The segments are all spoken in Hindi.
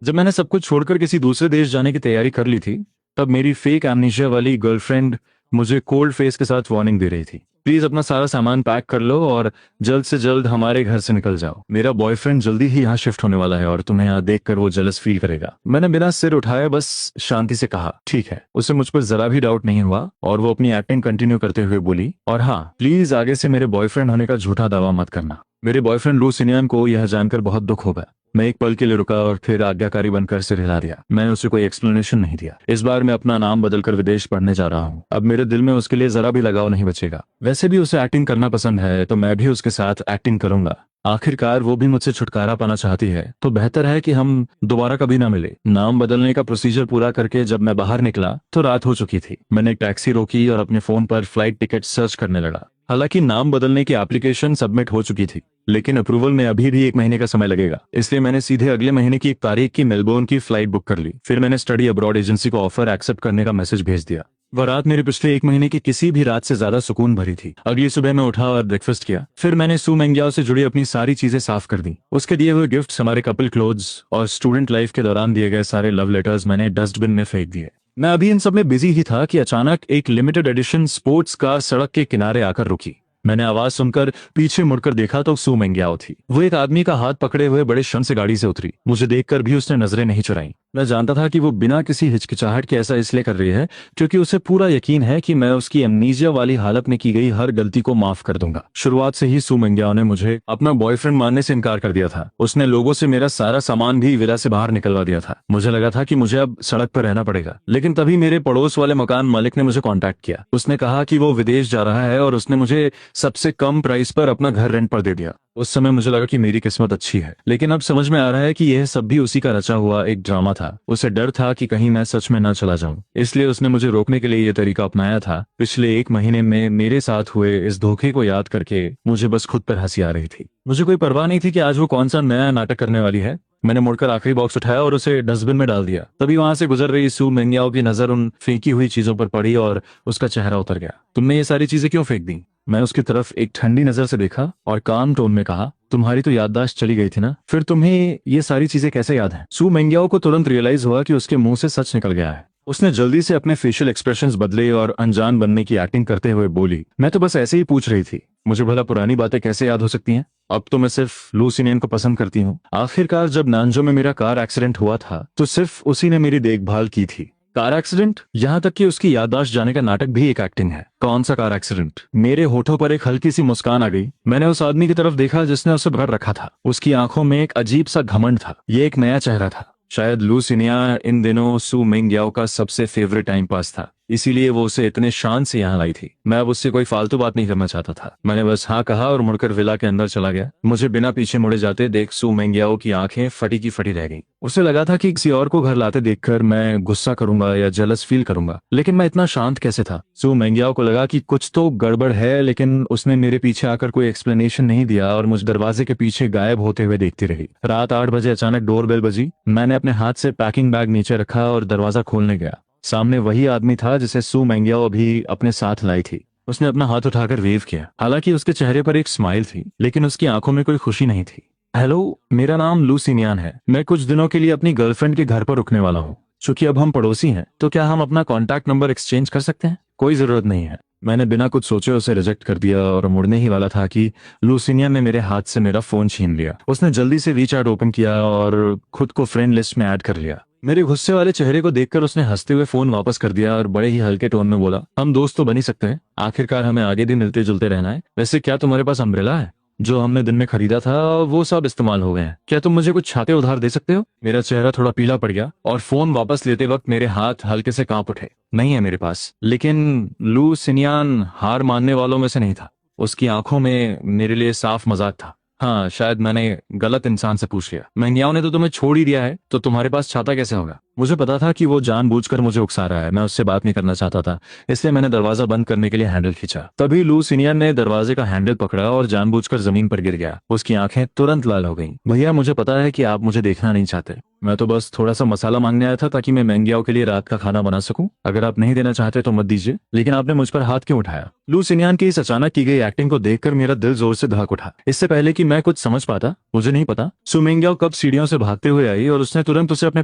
जब मैंने सब कुछ छोड़कर किसी दूसरे देश जाने की तैयारी कर ली थी, तब मेरी फेक एमनीशिया वाली गर्लफ्रेंड मुझे कोल्ड फेस के साथ वार्निंग दे रही थी। प्लीज अपना सारा सामान पैक कर लो और जल्द से जल्द हमारे घर से निकल जाओ। मेरा बॉयफ्रेंड जल्दी ही यहाँ शिफ्ट होने वाला है और तुम्हें यहाँ देखकर वो जेलस फील करेगा। मैंने बिना सिर उठाए बस शांति से कहा, ठीक है। उसे मुझ पर जरा भी डाउट नहीं हुआ और वो अपनी एक्टिंग कंटिन्यू करते हुए बोली, और हाँ, प्लीज आगे से मेरे बॉयफ्रेंड होने का झूठा दावा मत करना। मेरे बॉयफ्रेंड लू सिनियन को यह जानकर बहुत दुख होगा। मैं एक पल के लिए रुका और फिर आज्ञाकारी बनकर सिर हिला दिया। मैंने उसे कोई एक्सप्लेनेशन नहीं दिया। इस बार मैं अपना नाम बदलकर विदेश पढ़ने जा रहा हूँ। अब मेरे दिल में उसके लिए जरा भी लगाव नहीं बचेगा। वैसे भी उसे एक्टिंग करना पसंद है तो मैं भी उसके साथ एक्टिंग करूंगा। आखिरकार वो भी मुझसे छुटकारा पाना चाहती है, तो बेहतर है कि हम दोबारा कभी ना मिले। नाम बदलने का प्रोसीजर पूरा करके जब मैं बाहर निकला तो रात हो चुकी थी। मैंने एक टैक्सी रोकी और अपने फोन पर फ्लाइट टिकट सर्च करने लगा। हालांकि नाम बदलने की एप्लीकेशन सबमिट हो चुकी थी, लेकिन अप्रूवल में अभी भी 1 महीने का समय लगेगा। इसलिए मैंने सीधे अगले महीने की 1 तारीख की मेलबोर्न की फ्लाइट बुक कर ली। फिर मैंने स्टडी अब्रॉड एजेंसी को ऑफर एक्सेप्ट करने का मैसेज भेज दिया। वह रात मेरे पिछले 1 महीने की किसी भी रात से ज्यादा सुकून भरी थी। अगली सुबह मैं उठा और ब्रेकफास्ट किया। फिर मैंने सू मेंग्याओ से जुड़ी अपनी सारी चीजें साफ कर दी। उसके दिए हुए गिफ्ट्स, हमारे कपल क्लोथ्स और स्टूडेंट लाइफ के दौरान दिए गए सारे लव लेटर्स मैंने डस्टबिन में फेंक दिए। मैं अभी इन सब में बिजी ही था कि अचानक एक लिमिटेड एडिशन स्पोर्ट्स कार सड़क के किनारे आकर रुकी। मैंने आवाज सुनकर पीछे मुड़कर देखा तो सू मेंग्याओ थी। वो एक आदमी का हाथ पकड़े हुए बड़े क्षण से गाड़ी से उतरी। मुझे देखकर भी उसने नजरें नहीं चुराई। मैं जानता था कि वो बिना किसी हिचकिचाहट के ऐसा इसलिए कर रही है क्योंकि उसे पूरा यकीन है कि मैं उसकी एमनीजिया वाली हालत में की गई हर गलती को माफ कर दूंगा। शुरुआत से ही सू मेंग्याओ ने मुझे अपना बॉयफ्रेंड मानने से इनकार कर दिया था। उसने लोगों से मेरा सारा सामान भी विला से बाहर निकलवा दिया था। मुझे लगा था कि मुझे अब सड़क पर रहना पड़ेगा, लेकिन तभी मेरे पड़ोस वाले मकान मालिक ने मुझे कॉन्टैक्ट किया। उसने कहा कि वो विदेश जा रहा है और उसने मुझे सबसे कम प्राइस पर अपना घर रेंट पर दे दिया। उस समय मुझे लगा कि मेरी किस्मत अच्छी है, लेकिन अब समझ में आ रहा है कि यह सब भी उसी का रचा हुआ एक ड्रामा था। उसे डर था कि कहीं मैं सच में न चला जाऊं, इसलिए उसने मुझे रोकने के लिए यह तरीका अपनाया था। पिछले 1 महीने में मेरे साथ हुए इस धोखे को याद करके मुझे बस खुद पर हंसी आ रही थी। मुझे कोई परवाह नहीं थी कि आज वो कौन सा नया नाटक करने वाली है। मैंने मुड़कर आखिरी बॉक्स उठाया और उसे डस्टबिन में डाल दिया। तभी वहां से गुजर रही सू मेंग्याओ की नजर उन फेंकी हुई चीजों पर पड़ी और उसका चेहरा उतर गया। तुमने ये सारी चीजें क्यों फेंक दी? मैं उसकी तरफ एक ठंडी नजर से देखा और काम टोन में कहा, तुम्हारी तो याददाश्त चली गई थी ना, फिर तुम्हें ये सारी चीजें कैसे याद हैं? सू मेंग्याओ को तुरंत रियलाइज हुआ कि उसके मुंह से सच निकल गया है। उसने जल्दी से अपने फेशियल एक्सप्रेशंस बदले और अनजान बनने की एक्टिंग करते हुए बोली, मैं तो बस ऐसे ही पूछ रही थी। मुझे भला पुरानी बातें कैसे याद हो सकती हैं? अब तो मैं सिर्फ लू सिनियन को पसंद करती हूँ। आखिरकार जब नांजो में मेरा कार एक्सीडेंट हुआ था तो सिर्फ उसी ने मेरी देखभाल की थी। Car accident? यहाँ तक कि उसकी याददाश्त जाने का नाटक भी एक एक्टिंग है। कौन सा कार एक्सीडेंट? मेरे होठों पर एक हल्की सी मुस्कान आ गई। मैंने उस आदमी की तरफ देखा जिसने उसे पकड़ रखा था। उसकी आंखों में एक अजीब सा घमंड था। ये एक नया चेहरा था। शायद लू सिनिया इन दिनों सू मेंग्याओ का सबसे फेवरेट टाइम पास था, इसीलिए वो उसे इतने शान से यहाँ लाई थी। मैं अब उससे कोई फालतू बात नहीं करना चाहता था। मैंने बस हाँ कहा और मुड़कर विला के अंदर चला गया। मुझे बिना पीछे मुड़े जाते देख सू मेंग्याओ की आंखें फटी की फटी रह गईं। उसे लगा था कि किसी और को घर लाते देखकर मैं गुस्सा करूंगा या जेलस फील करूंगा, लेकिन मैं इतना शांत कैसे था? सू मेंग्याओ को लगा कि कुछ तो गड़बड़ है, लेकिन उसने मेरे पीछे आकर कोई एक्सप्लेनेशन नहीं दिया और मुझ दरवाजे के पीछे गायब होते हुए देखती रही। रात 8 बजे अचानक डोरबेल बजी। मैंने अपने हाथ से पैकिंग बैग नीचे रखा और दरवाजा खोलने गया। सामने वही आदमी था जिसे सू मेंग्याओ अभी अपने साथ लाई थी। उसने अपना हाथ उठाकर वेव किया। हालांकि उसके चेहरे पर एक स्माइल थी, लेकिन उसकी आंखों में कोई खुशी नहीं थी। हेलो, मेरा नाम लू सिनियन है। मैं कुछ दिनों के लिए अपनी गर्लफ्रेंड के घर पर रुकने वाला हूँ। चूंकि अब हम पड़ोसी हैं, तो क्या हम अपना कॉन्टैक्ट नंबर एक्सचेंज कर सकते हैं? कोई जरूरत नहीं है। मैंने बिना कुछ सोचे उसे रिजेक्ट कर दिया और मुड़ने ही वाला था कि लू सिनियन ने मेरे हाथ से मेरा फोन छीन लिया। उसने जल्दी से वीचैट ओपन किया और खुद को फ्रेंड लिस्ट में ऐड कर लिया। मेरे गुस्से वाले चेहरे को देखकर उसने हंसते हुए फोन वापस कर दिया और बड़े ही हल्के टोन में बोला, हम दोस्त तो बन ही सकते हैं। आखिरकार हमें आगे भी मिलते जुलते रहना है। वैसे क्या तुम्हारे पास अम्ब्रेला है? जो हमने दिन में खरीदा था वो सब इस्तेमाल हो गए हैं। क्या तुम मुझे कुछ छाते उधार दे सकते हो? मेरा चेहरा थोड़ा पीला पड़ गया और फोन वापस लेते वक्त मेरे हाथ हल्के से कांप उठे। नहीं है मेरे पास। लेकिन लू सिनियन हार मानने वालों में से नहीं था। उसकी आंखों में मेरे लिए साफ मजाक था। हाँ, शायद मैंने गलत इंसान से पूछ लिया। मेंग्याओ ने तो तुम्हें छोड़ ही दिया है, तो तुम्हारे पास छाता कैसे होगा? मुझे पता था कि वो जानबूझकर मुझे उकसा रहा है, मैं उससे बात नहीं करना चाहता था, इसलिए मैंने दरवाजा बंद करने के लिए हैंडल खींचा। तभी लू सीनियर ने दरवाजे का हैंडल पकड़ा और जानबूझकर जमीन पर गिर गया। उसकी आंखें तुरंत लाल हो गईं। भैया, मुझे पता है कि आप मुझे देखना नहीं चाहते, मैं तो बस थोड़ा सा मसाला मांगने आया था ताकि मैं मैंगियाओ के लिए रात का खाना बना सकूं। अगर आप नहीं देना चाहते तो मत दीजिए, लेकिन आपने मुझ पर हाथ क्यों उठाया? लू सिनियान की इस अचानक की गई एक्टिंग को देखकर मेरा दिल जोर से धड़क उठा। इससे पहले कि मैं कुछ समझ पाता, मुझे नहीं पता सु मेंगियाओ कब सीढ़ियों से भागते हुए आई और उसने तुरंत उसे अपने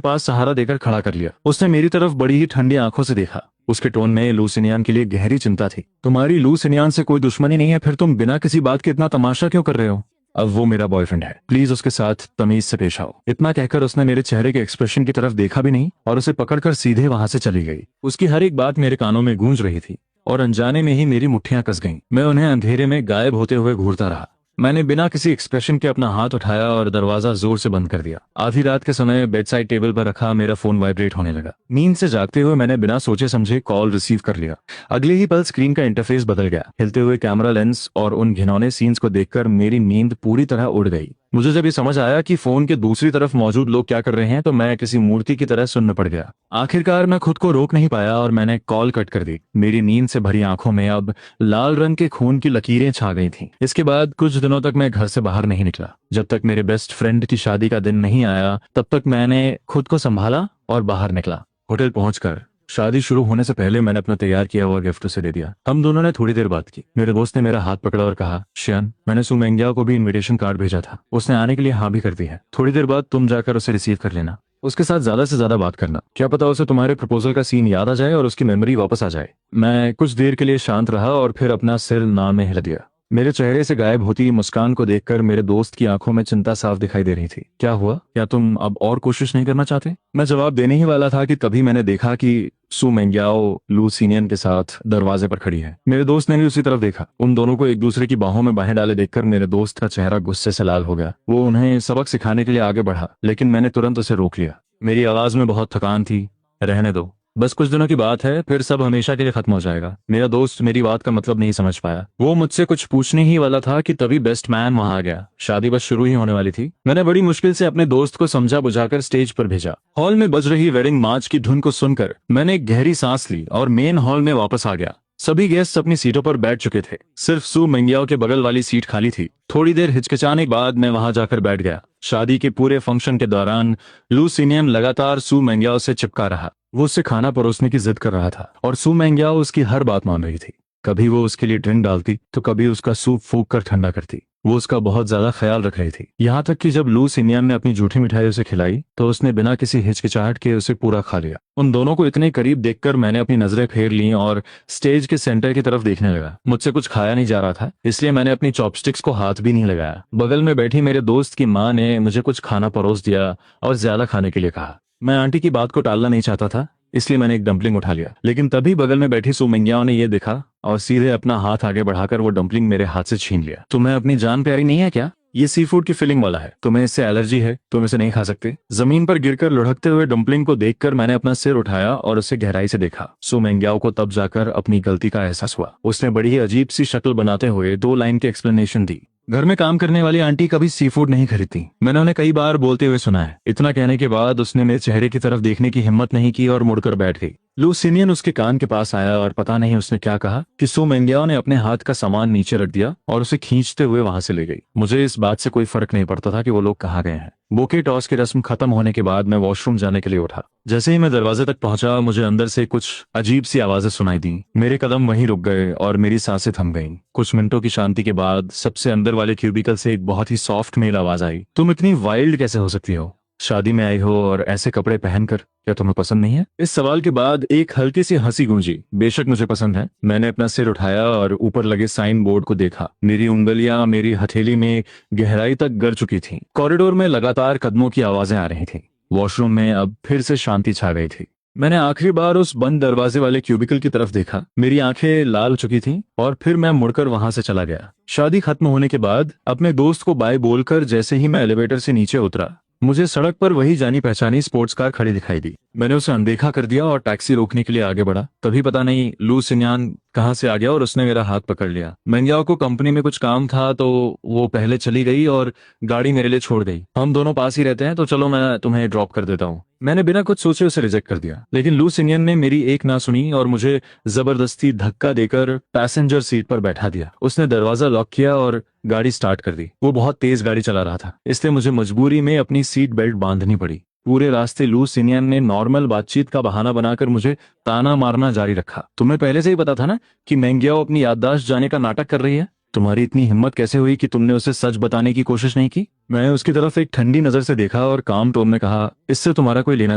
पास सहारा देकर खड़ा कर लिया। उसने मेरी तरफ बड़ी ही ठंडी आंखों से देखा। उसके टोन में लू सिनियान के लिए गहरी चिंता थी। तुम्हारी लू सिनियान से कोई दुश्मनी नहीं है, फिर तुम बिना किसी बात के इतना तमाशा क्यों कर रहे हो? अब वो मेरा बॉयफ्रेंड है, प्लीज उसके साथ तमीज से पेश आओ। इतना कहकर उसने मेरे चेहरे के एक्सप्रेशन की तरफ देखा भी नहीं और उसे पकड़कर सीधे वहां से चली गई। उसकी हर एक बात मेरे कानों में गूंज रही थी और अनजाने में ही मेरी मुट्ठियां कस गईं। मैं उन्हें अंधेरे में गायब होते हुए घूरता रहा। मैंने बिना किसी एक्सप्रेशन के अपना हाथ उठाया और दरवाजा जोर से बंद कर दिया। आधी रात के समय बेड साइड टेबल पर रखा मेरा फोन वाइब्रेट होने लगा। नींद से जागते हुए मैंने बिना सोचे समझे कॉल रिसीव कर लिया। अगले ही पल स्क्रीन का इंटरफेस बदल गया। हिलते हुए कैमरा लेंस और उन घिनौने सीन्स को देखकर मेरी नींद पूरी तरह उड़ गई। मुझे जब ये समझ आया कि फोन के दूसरी तरफ मौजूद लोग क्या कर रहे हैं तो मैं किसी मूर्ति की तरह सुन्न पड़ गया। आखिरकार मैं खुद को रोक नहीं पाया और मैंने कॉल कट कर दी। मेरी नींद से भरी आंखों में अब लाल रंग के खून की लकीरें छा गई थीं। इसके बाद कुछ दिनों तक मैं घर से बाहर नहीं निकला। जब तक मेरे बेस्ट फ्रेंड की शादी का दिन नहीं आया तब तक मैंने खुद को संभाला और बाहर निकला। होटल पहुंचकर शादी शुरू होने से पहले मैंने अपना तैयार किया हुआ गिफ्ट उसे दे दिया। हम दोनों ने थोड़ी देर बात की। मेरे दोस्त ने मेरा हाथ पकड़ा और कहा, श्यान, मैंने सु मेंगियाओ को भी इनविटेशन कार्ड भेजा था, उसने आने के लिए हाँ भी कर दी है। थोड़ी देर बाद तुम जाकर उसे रिसीव कर लेना। उसके साथ ज्यादा से ज्यादा बात करना, क्या पता उसे तुम्हारे प्रपोजल का सीन याद आ जाए और उसकी मेमोरी वापस आ जाए। मैं कुछ देर के लिए शांत रहा और फिर अपना सिर ना में हिला दिया। मेरे चेहरे से गायब होती मुस्कान को देखकर मेरे दोस्त की आंखों में चिंता साफ दिखाई दे रही थी। क्या हुआ? क्या तुम अब और कोशिश नहीं करना चाहते? मैं जवाब देने ही वाला था कि तभी मैंने देखा कि सु मेंगियाओ लू सीनियन के साथ दरवाजे पर खड़ी है। मेरे दोस्त ने भी उसी तरफ देखा। उन दोनों को एक दूसरे की बाहों में बाहें डाले देखकर मेरे दोस्त का चेहरा गुस्से से लाल हो गया। वो उन्हें सबक सिखाने के लिए आगे बढ़ा, लेकिन मैंने तुरंत उसे रोक लिया। मेरी आवाज में बहुत थकान थी। रहने दो, बस कुछ दिनों की बात है, फिर सब हमेशा के लिए खत्म हो जाएगा। मेरा दोस्त मेरी बात का मतलब नहीं समझ पाया। वो मुझसे कुछ पूछने ही वाला था कि तभी बेस्ट मैन वहां आ गया। शादी बस शुरू ही होने वाली थी। मैंने बड़ी मुश्किल से अपने दोस्त को समझा बुझाकर स्टेज पर भेजा। हॉल में बज रही वेडिंग मार्च की धुन को सुनकर मैंने एक गहरी सांस ली और मेन हॉल में वापस आ गया। सभी गेस्ट अपनी सीटों पर बैठ चुके थे। सिर्फ सु मेंगियाओ के बगल वाली सीट खाली थी। थोड़ी देर हिचकिचाने के बाद मैं वहां जाकर बैठ गया। शादी के पूरे फंक्शन के दौरान लू सीनियन लगातार सु मेंगियाओ से चिपका रहा। वो उससे खाना परोसने की जिद कर रहा था और सु मेंगियाओ उसकी हर बात मान रही थी। कभी वो उसके लिए ड्रिंक डालती तो कभी उसका सूप फूंक कर ठंडा करती। वो उसका बहुत ज्यादा ख्याल रख रही थी। यहाँ तक कि जब लू सिनियन ने अपनी झूठी मिठाई उसे खिलाई तो उसने बिना किसी हिचकिचाहट के उसे पूरा खा लिया। उन दोनों को इतने करीब देखकर मैंने अपनी नजरें फेर लीं और स्टेज के सेंटर की तरफ देखने लगा। मुझसे कुछ खाया नहीं जा रहा था, इसलिए मैंने अपनी चॉपस्टिक्स को हाथ भी नहीं लगाया। बगल में बैठी मेरे दोस्त की माँ ने मुझे कुछ खाना परोस दिया और ज्यादा खाने के लिए कहा। मैं आंटी की बात को टालना नहीं चाहता था, इसलिए मैंने एक डम्पलिंग उठा लिया। लेकिन तभी बगल में बैठी सु मेंगियाओ ने यह देखा और सीधे अपना हाथ आगे बढ़ाकर वो डम्पलिंग मेरे हाथ से छीन लिया। तुम्हें अपनी जान प्यारी नहीं है क्या? ये सी फूड की फिलिंग वाला है, तुम्हें इससे एलर्जी है, तुम इसे नहीं खा सकते। जमीन पर गिरकर लुढ़कते हुए डम्पलिंग को देखकर मैंने अपना सिर उठाया और उसे गहराई से देखा। सु मेंगियाओ को तब जाकर अपनी गलती का एहसास हुआ। उसने बड़ी ही अजीब सी शक्ल बनाते हुए 2 लाइन की एक्सप्लेनेशन दी। घर में काम करने वाली आंटी कभी सी फूड नहीं खरीदती, मैंने उन्हें कई बार बोलते हुए सुना है। इतना कहने के बाद उसने मेरे चेहरे की तरफ देखने की हिम्मत नहीं की और मुड़कर बैठ गई। लू सिनियन उसके कान के पास आया और पता नहीं उसने क्या कहा कि सु मेंगियाओ ने अपने हाथ का सामान नीचे रख दिया और उसे खींचते हुए वहां से ले गई। मुझे इस बात से कोई फर्क नहीं पड़ता था कि वो लोग कहाँ गए हैं। बोके टॉस की रस्म खत्म होने के बाद मैं वॉशरूम जाने के लिए उठा। जैसे ही मैं दरवाजे तक पहुंचा मुझे अंदर से कुछ अजीब सी आवाजें सुनाई दी। मेरे कदम वहीं रुक गए और मेरी सांसें थम गईं। कुछ मिनटों की शांति के बाद सबसे अंदर वाले क्यूबिकल से एक बहुत ही सॉफ्ट मेल आवाज आई। तुम इतनी वाइल्ड कैसे हो सकती हो? शादी में आई हो और ऐसे कपड़े पहनकर, क्या तुम्हें पसंद नहीं है? इस सवाल के बाद एक हल्की सी हंसी गूंजी। बेशक मुझे पसंद है। मैंने अपना सिर उठाया और ऊपर लगे साइन बोर्ड को देखा। मेरी उंगलियां मेरी हथेली में गहराई तक गिर चुकी थीं। कॉरिडोर में लगातार कदमों की आवाजें आ रही थीं। वॉशरूम में अब फिर से शांति छा गई थी। मैंने आखिरी बार उस बंद दरवाजे वाले क्यूबिकल की तरफ देखा। मेरी आंखें लाल हो चुकी थीं और फिर मैं मुड़कर वहां से चला गया। शादी खत्म होने के बाद अपने दोस्त को बाय बोलकर जैसे ही मैं एलिवेटर से नीचे उतरा मुझे सड़क पर वही जानी पहचानी स्पोर्ट्स कार खड़ी दिखाई दी। मैंने उसे अनदेखा कर दिया और टैक्सी रोकने के लिए आगे बढ़ा। तभी पता नहीं लू सिन्यान कहां से आ गया और उसने मेरा हाथ पकड़ लिया। मेंगियाओ को कंपनी में कुछ काम था तो वो पहले चली गई और गाड़ी मेरे लिए छोड़ गई। हम दोनों पास ही रहते हैं तो चलो मैं तुम्हें ड्रॉप कर देता हूँ। मैंने बिना कुछ सोचे उसे रिजेक्ट कर दिया, लेकिन लू सिनियन ने मेरी एक ना सुनी और मुझे जबरदस्ती धक्का देकर पैसेंजर सीट पर बैठा दिया। उसने दरवाजा लॉक किया और गाड़ी स्टार्ट कर दी। वो बहुत तेज गाड़ी चला रहा था, इसलिए मुझे मजबूरी में अपनी सीट बेल्ट बांधनी पड़ी। पूरे रास्ते लू सिनियन ने नॉर्मल बातचीत का बहाना बनाकर मुझे ताना मारना जारी रखा। तुम्हें पहले से ही पता था ना कि मेंग्याओ अपनी याददाश्त जाने का नाटक कर रही है। तुम्हारी इतनी हिम्मत कैसे हुई कि तुमने उसे सच बताने की कोशिश नहीं की? मैं उसकी तरफ एक ठंडी नजर से देखा और काम टोन में कहा, इससे तुम्हारा कोई लेना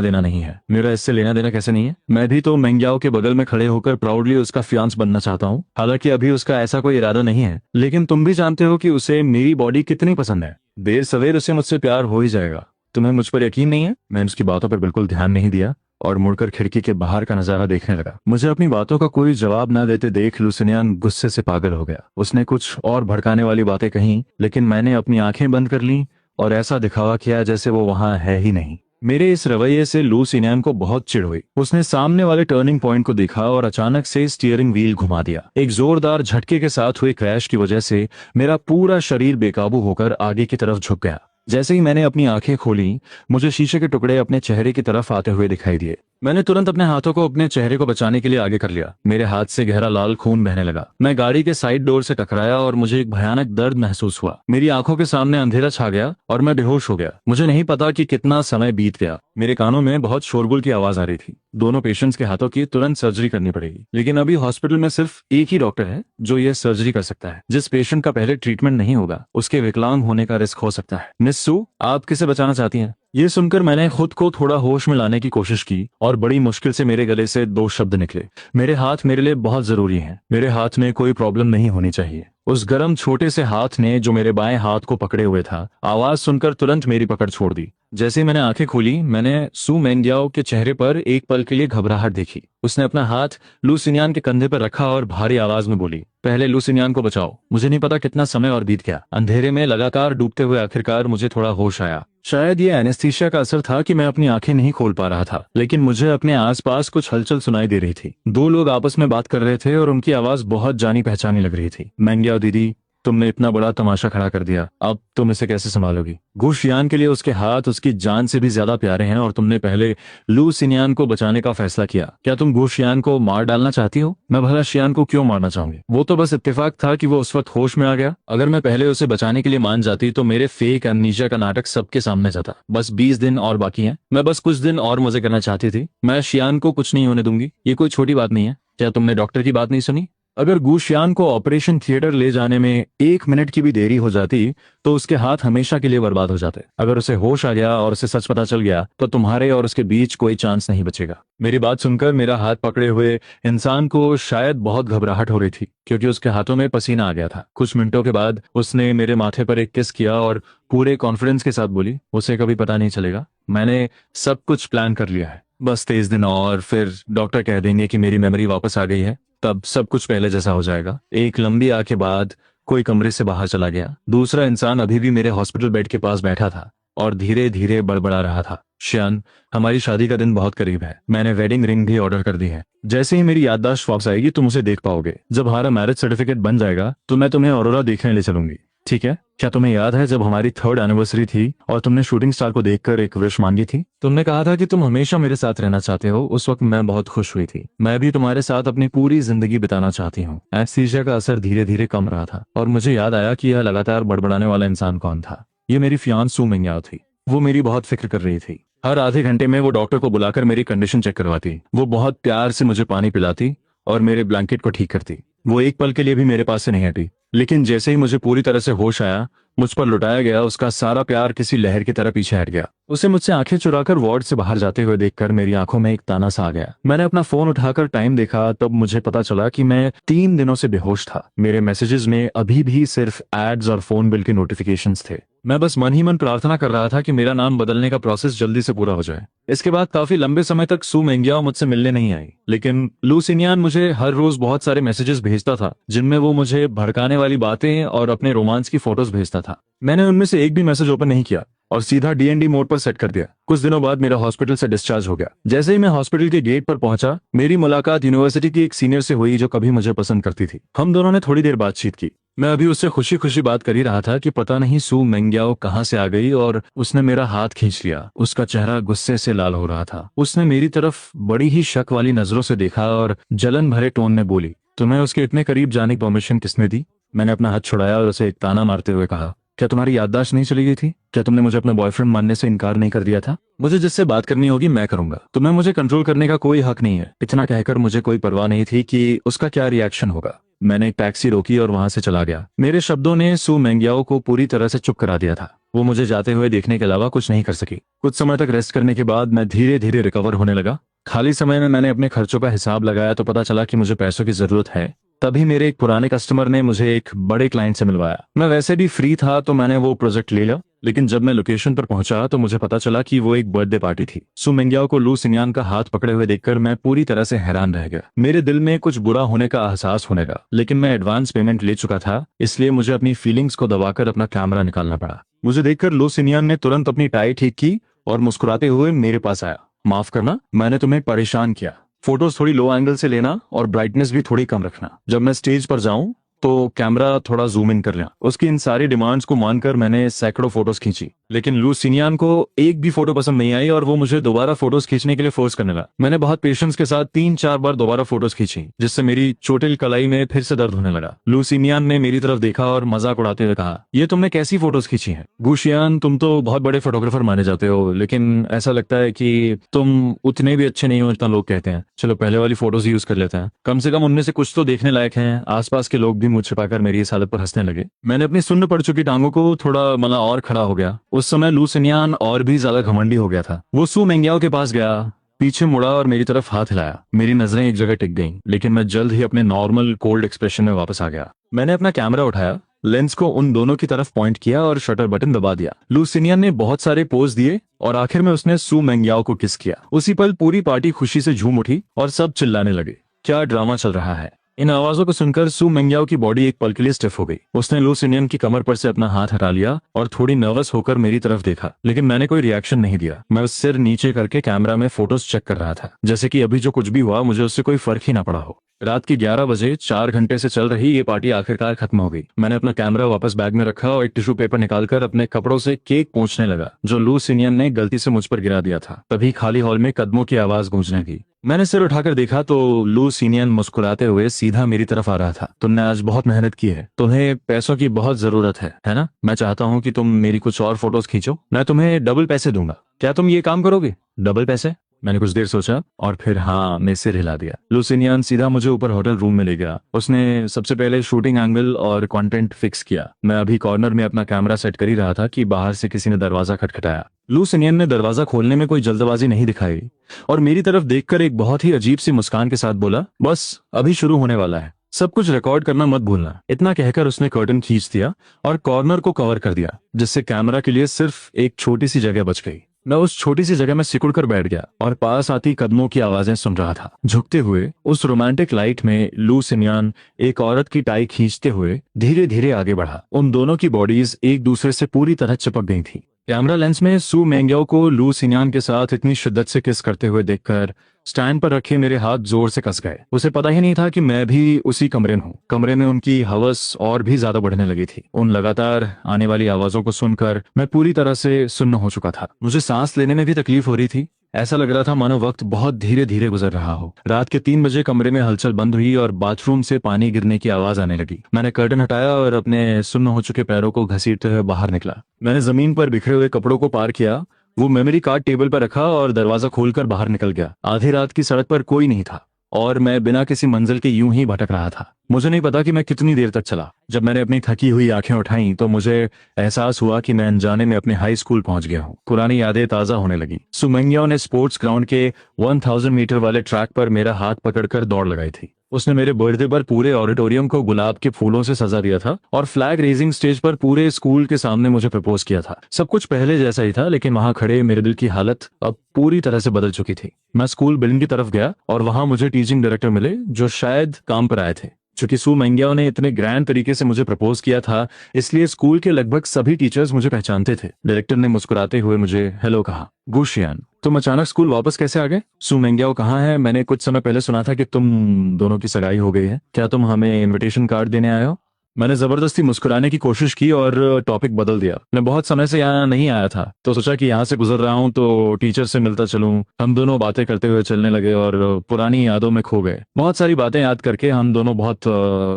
देना नहीं है। मेरा इससे लेना देना कैसे नहीं है? मैं भी तो मेंग्याओ के बगल में खड़े होकर प्राउडली उसका फियांस बनना चाहता हूँ। हालांकि अभी उसका ऐसा कोई इरादा नहीं है, लेकिन तुम भी जानते हो कि उसे मेरी बॉडी कितनी पसंद है। देर सवेर उसे मुझसे प्यार हो ही जाएगा। तुम्हें मुझ पर यकीन नहीं है? मैंने उसकी बातों पर बिल्कुल ध्यान नहीं दिया और मुड़कर खिड़की के बाहर का नजारा देखने लगा। मुझे अपनी बातों का कोई जवाब न देते देख लुसिनियान गुस्से से पागल हो गया। उसने कुछ और भड़काने वाली बातें कहीं, लेकिन मैंने अपनी आंखें बंद कर ली और ऐसा दिखावा किया जैसे वो वहां है ही नहीं। मेरे इस रवैये से लू सिनियन को बहुत चिढ़ हुई। उसने सामने वाले टर्निंग पॉइंट को देखा और अचानक से स्टीयरिंग व्हील घुमा दिया। एक जोरदार झटके के साथ हुए क्रैश की वजह से मेरा पूरा शरीर बेकाबू होकर आगे की तरफ झुक गया। जैसे ही मैंने अपनी आंखें खोली, मुझे शीशे के टुकड़े अपने चेहरे की तरफ आते हुए दिखाई दिए। मैंने तुरंत अपने हाथों को अपने चेहरे को बचाने के लिए आगे कर लिया। मेरे हाथ से गहरा लाल खून बहने लगा। मैं गाड़ी के साइड डोर से टकराया और मुझे एक भयानक दर्द महसूस हुआ। मेरी आंखों के सामने अंधेरा छा गया और मैं बेहोश हो गया। मुझे नहीं पता कि कितना समय बीत गया। मेरे कानों में बहुत शोरगुल की आवाज आ रही थी। दोनों पेशेंट्स के हाथों की तुरंत सर्जरी करनी पड़ेगी, लेकिन अभी हॉस्पिटल में सिर्फ एक ही डॉक्टर है जो ये सर्जरी कर सकता है। जिस पेशेंट का पहले ट्रीटमेंट नहीं होगा, उसके विकलांग होने का रिस्क हो सकता है। मिस सू, आप किसे बचाना चाहती हैं? ये सुनकर मैंने खुद को थोड़ा होश में लाने की कोशिश की और बड़ी मुश्किल से मेरे गले से दो शब्द निकले, मेरे हाथ मेरे लिए बहुत जरूरी हैं। मेरे हाथ में कोई प्रॉब्लम नहीं होनी चाहिए। उस गर्म छोटे से हाथ ने जो मेरे बाएं हाथ को पकड़े हुए था, आवाज सुनकर तुरंत मेरी पकड़ छोड़ दी। जैसे ही मैंने आंखें खोली, मैंने सू मेंग्याओ के चेहरे पर एक पल के लिए घबराहट देखी। उसने अपना हाथ लू सिनियन के कंधे पर रखा और भारी आवाज में बोली, पहले लू सिनियन को बचाओ। मुझे नहीं पता कितना समय और बीत गया। अंधेरे में लगातार डूबते हुए आखिरकार मुझे थोड़ा होश आया। शायद ये एनेस्थीसिया का असर था कि मैं अपनी आंखें नहीं खोल पा रहा था, लेकिन मुझे अपने आसपास कुछ हलचल सुनाई दे रही थी। दो लोग आपस में बात कर रहे थे और उनकी आवाज बहुत जानी पहचानी लग रही थी। मेंग्याओ दीदी, तुमने इतना बड़ा तमाशा खड़ा कर दिया, अब तुम इसे कैसे संभालोगी? गु शियान के लिए उसके हाथ उसकी जान से भी ज्यादा प्यारे हैं और तुमने पहले लू सिनियन को बचाने का फैसला किया। क्या तुम गु शियान को मार डालना चाहती हो? मैं भला शियान को क्यों मारना चाहूंगी? वो तो बस इत्तेफाक था कि वो उस वक्त होश में आ गया। अगर मैं पहले उसे बचाने के लिए मान जाती तो मेरे फेक एमनीशिया का नाटक सबके सामने जाता। बस 20 दिन और बाकी हैं। मैं बस कुछ दिन और मजे करना चाहती थी। मैं शियान को कुछ नहीं होने दूंगी। ये कोई छोटी बात नहीं है। क्या तुमने डॉक्टर की बात नहीं सुनी? अगर गु शियान को ऑपरेशन थिएटर ले जाने में 1 मिनट की भी देरी हो जाती तो उसके हाथ हमेशा के लिए बर्बाद हो जाते। अगर उसे होश आ गया और उसे सच पता चल गया तो तुम्हारे और उसके बीच कोई चांस नहीं बचेगा। मेरी बात सुनकर मेरा हाथ पकड़े हुए इंसान को शायद बहुत घबराहट हो रही थी, क्योंकि उसके हाथों में पसीना आ गया था। कुछ मिनटों के बाद उसने मेरे माथे पर एक किस किया और पूरे कॉन्फिडेंस के साथ बोली, उसे कभी पता नहीं चलेगा। मैंने सब कुछ प्लान कर लिया है। बस 23 दिन और फिर डॉक्टर कह देंगे कि मेरी मेमोरी वापस आ गई है। तब सब कुछ पहले जैसा हो जाएगा। एक लंबी आह के बाद कोई कमरे से बाहर चला गया। दूसरा इंसान अभी भी मेरे हॉस्पिटल बेड के पास बैठा था और धीरे धीरे बड़बड़ा रहा था, शियान, हमारी शादी का दिन बहुत करीब है। मैंने वेडिंग रिंग भी ऑर्डर कर दी है। जैसे ही मेरी याददाश्त वापस आएगी तुम उसे देख पाओगे। जब हमारा मैरिज सर्टिफिकेट बन जाएगा तो मैं तुम्हें ऑरोरा देखने ले चलूंगी, ठीक है? क्या तुम्हें याद है जब हमारी 3rd एनिवर्सरी थी और तुमने शूटिंग स्टार को देखकर एक विश मांगी थी? तुमने कहा था कि तुम हमेशा मेरे साथ रहना चाहते हो। उस वक्त मैं बहुत खुश हुई थी। मैं भी तुम्हारे साथ अपनी पूरी जिंदगी बिताना चाहती हूँ। एनेस्थीसिया का असर धीरे धीरे कम रहा था और मुझे याद आया कि यह लगातार बड़बड़ाने वाला इंसान कौन था। ये मेरी फियांस सू मेंग्याओ थी। वो मेरी बहुत फिक्र कर रही थी। हर आधे घंटे में वो डॉक्टर को बुलाकर मेरी कंडीशन चेक करवाती। वो बहुत प्यार से मुझे पानी पिलाती और मेरे ब्लैंकेट को ठीक करती। वो एक पल के लिए भी मेरे पास से नहीं हटी। लेकिन जैसे ही मुझे पूरी तरह से होश आया, मुझ पर लुटाया गया, उसका सारा प्यार किसी लहर की तरह पीछे हट गया। उसे मुझसे आंखें चुराकर वार्ड से बाहर जाते हुए देखकर मेरी आंखों में एक ताना सा आ गया। मैंने अपना फोन उठाकर टाइम देखा, तब मुझे पता चला कि मैं 3 दिनों से बेहोश था। मेरे मैसेजेस में अभी भी सिर्फ एड्स और फोन बिल के नोटिफिकेशंस थे। मैं बस मन ही मन प्रार्थना कर रहा था कि मेरा नाम बदलने का प्रोसेस जल्दी से पूरा हो जाए। इसके बाद काफी लंबे समय तक सू मेंग्याओ मुझसे मिलने नहीं आई, लेकिन लू सिनियन मुझे हर रोज बहुत सारे मैसेजेस भेजता था, जिनमें वो मुझे भड़काने वाली बातें और अपने रोमांस की फोटोज भेजता था। मैंने उनमें से एक भी मैसेज ओपन नहीं किया और सीधा DND मोड पर सेट कर दिया। कुछ दिनों बाद मेरा हॉस्पिटल से डिस्चार्ज हो गया। जैसे ही मैं हॉस्पिटल के गेट पर पहुंचा, मेरी मुलाकात यूनिवर्सिटी की एक सीनियर से हुई जो कभी मुझे पसंद करती थी। हम दोनों ने थोड़ी देर बातचीत की। मैं अभी उससे खुशी खुशी बात कर ही रहा था कि पता नहीं सू मेंग्याओ कहाँ से आ गई और उसने मेरा हाथ खींच लिया। उसका चेहरा गुस्से से लाल हो रहा था। उसने मेरी तरफ बड़ी ही शक वाली नजरों से देखा और जलन भरे टोन में बोली, तुम्हें उसके इतने करीब जाने की परमिशन किसने दी? मैंने अपना हाथ छुड़ाया और उसे एक ताना मारते हुए कहा, क्या तुम्हारी याददाश्त नहीं चली गई थी? क्या तुमने मुझे अपना बॉयफ्रेंड मानने से इनकार नहीं कर दिया था? मुझे जिससे बात करनी होगी मैं करूंगा, तुम्हें मुझे कंट्रोल करने का कोई हक नहीं है। इतना कहकर मुझे कोई परवाह नहीं थी कि उसका क्या रिएक्शन होगा। मैंने एक टैक्सी रोकी और वहां से चला गया। मेरे शब्दों ने सू मेंग्याओ को पूरी तरह से चुप करा दिया था। वो मुझे जाते हुए देखने के अलावा कुछ नहीं कर सकी। कुछ समय तक रेस्ट करने के बाद मैं धीरे धीरे रिकवर होने लगा। खाली समय में मैंने अपने खर्चों का हिसाब लगाया तो पता चला कि मुझे पैसों की जरूरत है। तभी मेरे एक पुराने कस्टमर ने मुझे एक बड़े क्लाइंट से मिलवाया। मैं वैसे भी फ्री था तो मैंने वो प्रोजेक्ट ले लिया। लेकिन जब मैं लोकेशन पर पहुंचा तो मुझे पता चला कि वो एक बर्थडे पार्टी थी। सू मेंग्याओ को लू सिन्यान का हाथ पकड़े हुए देखकर मैं पूरी तरह से हैरान रह गया। मेरे दिल में कुछ बुरा होने का एहसास होने लगा, लेकिन मैं एडवांस पेमेंट ले चुका था, इसलिए मुझे अपनी फीलिंग्स को दबाकर अपना कैमरा निकालना पड़ा। मुझे देखकर लू सिन्यान ने तुरंत अपनी टाई ठीक की और मुस्कुराते हुए मेरे पास आया। माफ करना, मैंने तुम्हें परेशान किया। फोटोज थोड़ी लो एंगल से लेना और ब्राइटनेस भी थोड़ी कम रखना। जब मैं स्टेज पर जाऊं तो कैमरा थोड़ा जूम इन कर लेना। उसकी इन सारी डिमांड्स को मानकर मैंने सैकड़ों फोटोज खींची, लेकिन लू सिन्यान को एक भी फोटो पसंद नहीं आई और वो मुझे दोबारा फोटोज खींचने के लिए फोर्स करने लगा। मैंने बहुत पेशेंस के साथ 3-4 बार दोबारा फोटोज खींची, जिससे मेरी चोटिल कलाई में फिर से दर्द होने लगा। लू सिन्यान ने मेरी तरफ देखा और मजाक उड़ाते हुए कहा, ये तुमने कैसी फोटोज खींची है? गुशियान, तुम तो बहुत बड़े फोटोग्राफर माने जाते हो, लेकिन ऐसा लगता है कि तुम उतने भी अच्छे नहीं हो जितना लोग कहते हैं। चलो पहले वाली फोटोज यूज कर लेते हैं, कम से कम उनमें से कुछ तो देखने लायक हैं। आसपास के लोग भी मुझ छिपाकर मेरी इस हालत पर हंसने लगे। मैंने अपनी सुन्न पड़ चुकी टांगों को थोड़ा और खड़ा हो गया। उस समय लू सिन्यान और भी ज्यादा घमंडी हो गया था। वो सू मेंग्याओ के पास गया, पीछे मुड़ा और मेरी तरफ हाथ हिलाया। मेरी नजरें एक जगह टिक गईं, लेकिन मैं जल्द ही अपने नॉर्मल कोल्ड एक्सप्रेशन में वापस आ गया। मैंने अपना कैमरा उठाया, लेंस को उन दोनों की तरफ पॉइंट किया और शटर बटन दबा दिया। लू सिन्यान ने बहुत सारे पोज दिए और आखिर में उसने सू मेंग्याओ को किस किया। उसी पल पूरी पार्टी खुशी से झूम उठी और सब चिल्लाने लगे, क्या ड्रामा चल रहा है? इन आवाजों को सुनकर सू मेंग्याओ की बॉडी एक पल के लिए स्टिफ हो गई। उसने लू सिन्यान की कमर पर से अपना हाथ हटा लिया और थोड़ी नर्वस होकर मेरी तरफ देखा, लेकिन मैंने कोई रिएक्शन नहीं दिया। मैं उस सिर नीचे करके कैमरा में फोटोज चेक कर रहा था, जैसे कि अभी जो कुछ भी हुआ मुझे उससे कोई फर्क ही ना पड़ा हो। रात की 11 बजे 4 घंटे से चल रही ये पार्टी आखिरकार खत्म हो गई। मैंने अपना कैमरा वापस बैग में रखा और एक टिश्यू पेपर निकालकर अपने कपड़ों से केक पोंछने लगा, जो लू सिन्यान ने गलती से मुझ पर गिरा दिया था। तभी खाली हॉल में कदमों की आवाज गूंजने लगी। मैंने सिर उठाकर देखा तो लू सिन्यान मुस्कुराते हुए सीधा मेरी तरफ आ रहा था। तुमने आज बहुत मेहनत की है, तुम्हें पैसों की बहुत जरूरत है ना? मैं चाहता हूँ कि तुम मेरी कुछ और फोटोज खींचो, मैं तुम्हें डबल पैसे दूंगा। क्या तुम ये काम करोगे? डबल पैसे? मैंने कुछ देर सोचा और फिर हाँ में सिर हिला दिया। लू सिन्यान सीधा मुझे ऊपर होटल रूम में ले गया। उसने सबसे पहले शूटिंग एंगल और कंटेंट फिक्स किया। मैं अभी कॉर्नर में अपना कैमरा सेट कर ही रहा था कि बाहर से किसी ने दरवाजा खटखटाया। लू सिन्यान ने दरवाजा खोलने में कोई जल्दबाजी नहीं दिखाई और मेरी तरफ देखकर एक बहुत ही अजीब सी मुस्कान के साथ बोला, बस अभी शुरू होने वाला है, सब कुछ रिकॉर्ड करना मत भूलना। इतना कहकर उसने कर्टन खींच दिया और कॉर्नर को कवर कर दिया, जिससे कैमरा के लिए सिर्फ एक छोटी सी जगह बच गई। मैं उस छोटी सी जगह में सिकुड़ कर बैठ गया और पास आती कदमों की आवाजें सुन रहा था। झुकते हुए उस रोमांटिक लाइट में लू सिन्यान एक औरत की टाई खींचते हुए धीरे धीरे आगे बढ़ा। उन दोनों की बॉडीज एक दूसरे से पूरी तरह चिपक गई थी। कैमरा लेंस में सू मेंग्याओ को लू सिन्यान के साथ इतनी शिद्दत से किस करते हुए देखकर स्टैंड पर रखे मेरे हाथ जोर से कस गए। उसे पता ही नहीं था कि मैं भी उसी कमरे में हूँ। कमरे में उनकी हवस और भी ज्यादा बढ़ने लगी थी। उन लगातार आने वाली आवाजों को सुनकर मैं पूरी तरह से सुन्न हो चुका था। मुझे सांस लेने में भी तकलीफ हो रही थी। ऐसा लग रहा था मानो वक्त बहुत धीरे धीरे गुजर रहा हो। रात के 3 बजे कमरे में हलचल बंद हुई और बाथरूम से पानी गिरने की आवाज आने लगी। मैंने कर्टन हटाया और अपने सुन्न हो चुके पैरों को घसीटते हुए बाहर निकला। मैंने जमीन पर बिखरे हुए कपड़ों को पार किया, वो मेमोरी कार्ड टेबल पर रखा और दरवाजा खोलकर बाहर निकल गया। आधी रात की सड़क पर कोई नहीं था और मैं बिना किसी मंजिल के यूं ही भटक रहा था। मुझे नहीं पता कि मैं कितनी देर तक चला। जब मैंने अपनी थकी हुई आंखें उठाईं तो मुझे एहसास हुआ कि मैं अनजाने में अपने हाई स्कूल पहुंच गया हूँ। पुरानी यादें ताजा होने लगी। सू मेंग्याओ ने स्पोर्ट्स ग्राउंड के 1000 मीटर वाले ट्रैक पर मेरा हाथ पकड़कर दौड़ लगाई थी। उसने मेरे बर्थडे पर पूरे ऑडिटोरियम को गुलाब के फूलों से सजा दिया था और फ्लैग रेजिंग स्टेज पर पूरे स्कूल के सामने मुझे प्रपोज किया था। सब कुछ पहले जैसा ही था, लेकिन वहां खड़े मेरे दिल की हालत अब पूरी तरह से बदल चुकी थी। मैं स्कूल बिल्डिंग की तरफ गया और वहां मुझे टीचिंग डायरेक्टर मिले, जो शायद काम पर आए थे। चूंकि सू मेंग्याओ ने इतने ग्रैंड तरीके से मुझे प्रपोज किया था, इसलिए स्कूल के लगभग सभी टीचर्स मुझे पहचानते थे। डायरेक्टर ने मुस्कुराते हुए मुझे हेलो कहा। गुशियान, तुम अचानक स्कूल वापस कैसे आ गए? सू मेंग्याओ कहाँ है? मैंने कुछ समय पहले सुना था कि तुम दोनों की सगाई हो गई है। क्या तुम हमें इनविटेशन कार्ड देने आए हो? मैंने जबरदस्ती मुस्कुराने की कोशिश की और टॉपिक बदल दिया। मैं बहुत समय से यहाँ नहीं आया था तो सोचा कि यहाँ से गुजर रहा हूँ तो टीचर से मिलता चलूं। हम दोनों बातें करते हुए चलने लगे और पुरानी यादों में खो गए। बहुत सारी बातें याद करके हम दोनों बहुत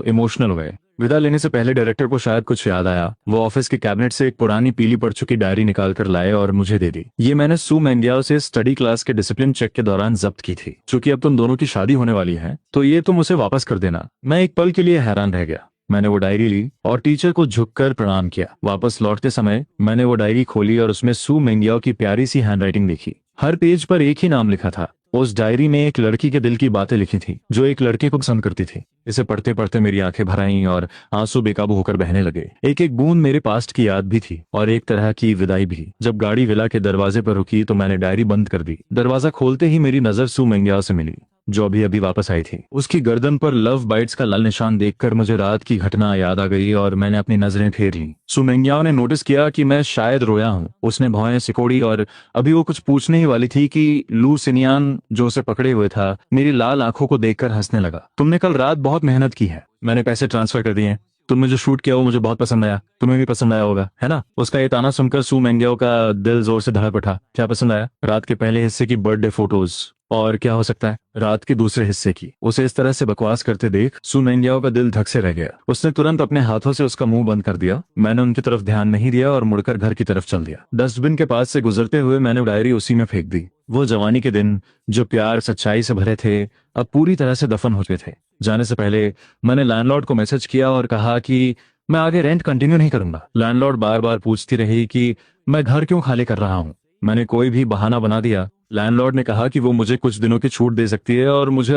इमोशनल हुए। विदा लेने से पहले डायरेक्टर को शायद कुछ याद आया। वो ऑफिस के कैबिनेट से एक पुरानी पीली पड़ चुकी डायरी निकाल कर लाए और मुझे दे दी। ये मैंने सू मेंडियाओ से स्टडी क्लास के डिसिप्लिन चेक के दौरान जब्त की थी। चूंकि अब तुम दोनों की शादी होने वाली है तो ये तुम उसे वापस कर देना। मैं एक पल के लिए हैरान रह गया। मैंने वो डायरी ली और टीचर को झुककर प्रणाम किया। वापस लौटते समय मैंने वो डायरी खोली और उसमें सू मेंडियाओ की प्यारी सी हैंडराइटिंग देखी। हर पेज पर एक ही नाम लिखा था। उस डायरी में एक लड़की के दिल की बातें लिखी थी जो एक लड़के को पसंद करती थी। इसे पढ़ते पढ़ते मेरी आंखें भर आईं और आंसू बेकाबू होकर बहने लगे। एक एक बूंद मेरे पास्ट की याद भी थी और एक तरह की विदाई भी। जब गाड़ी विला के दरवाजे पर रुकी तो मैंने डायरी बंद कर दी। दरवाजा खोलते ही मेरी नजर सू मेंडियाओ से मिली जो अभी अभी वापस आई थी। उसकी गर्दन पर लव बाइट्स का लाल निशान देखकर मुझे रात की घटना याद आ गई और मैंने अपनी नजरें फेर ली। सू मेंडियाओ ने नोटिस किया कि मैं शायद रोया हूँ। उसने भौहें सिकोड़ी और अभी वो कुछ पूछने ही वाली थी कि लू सिनियान जो उसे पकड़े हुए था मेरी लाल आंखों को देखकर हंसने लगा। तुमने कल रात बहुत मेहनत की है। मैंने पैसे ट्रांसफर कर दिए। तुमने जो शूट किया वो मुझे बहुत पसंद आया। तुम्हें भी पसंद आया होगा, है ना? उसका ये ताना सुनकर सू मेंडियाओ का दिल जोर से धड़क उठा। क्या पसंद आया? रात के पहले हिस्से की बर्थडे फोटोज। और क्या हो सकता है रात के दूसरे हिस्से की? उसे इस तरह से बकवास करते देख सू मेंडियाओ का दिल धक से रह गया। उसने तुरंत अपने हाथों से उसका मुंह बंद कर दिया। मैंने उनकी तरफ ध्यान नहीं दिया और मुड़कर घर की तरफ चल दिया। डस्टबिन के पास से गुजरते हुए मैंने डायरी उसी में फेंक दी। वो जवानी के दिन जो प्यार सच्चाई से भरे थे अब पूरी तरह से दफन हो चुके थे। जाने से पहले मैंने लैंडलॉर्ड को मैसेज किया और कहा कि मैं आगे रेंट कंटिन्यू नहीं करूंगा। लैंडलॉर्ड बार बार पूछती रही कि मैं घर क्यों खाली कर रहा हूँ। मैंने कोई भी बहाना बना दिया। लैंडलॉर्ड ने कहा कि वो मुझे कुछ दिनों की छूट दे सकती है और मुझे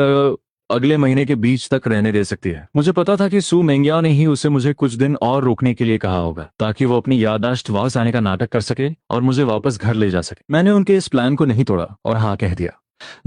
अगले महीने के बीच तक रहने दे सकती है। मुझे पता था कि सू मेंगियाओ ने ही उसे मुझे कुछ दिन और रोकने के लिए कहा होगा ताकि वो अपनी याददाश्त वापस आने का नाटक कर सके और मुझे वापस घर ले जा सके। मैंने उनके इस प्लान को नहीं तोड़ा और हाँ कह दिया।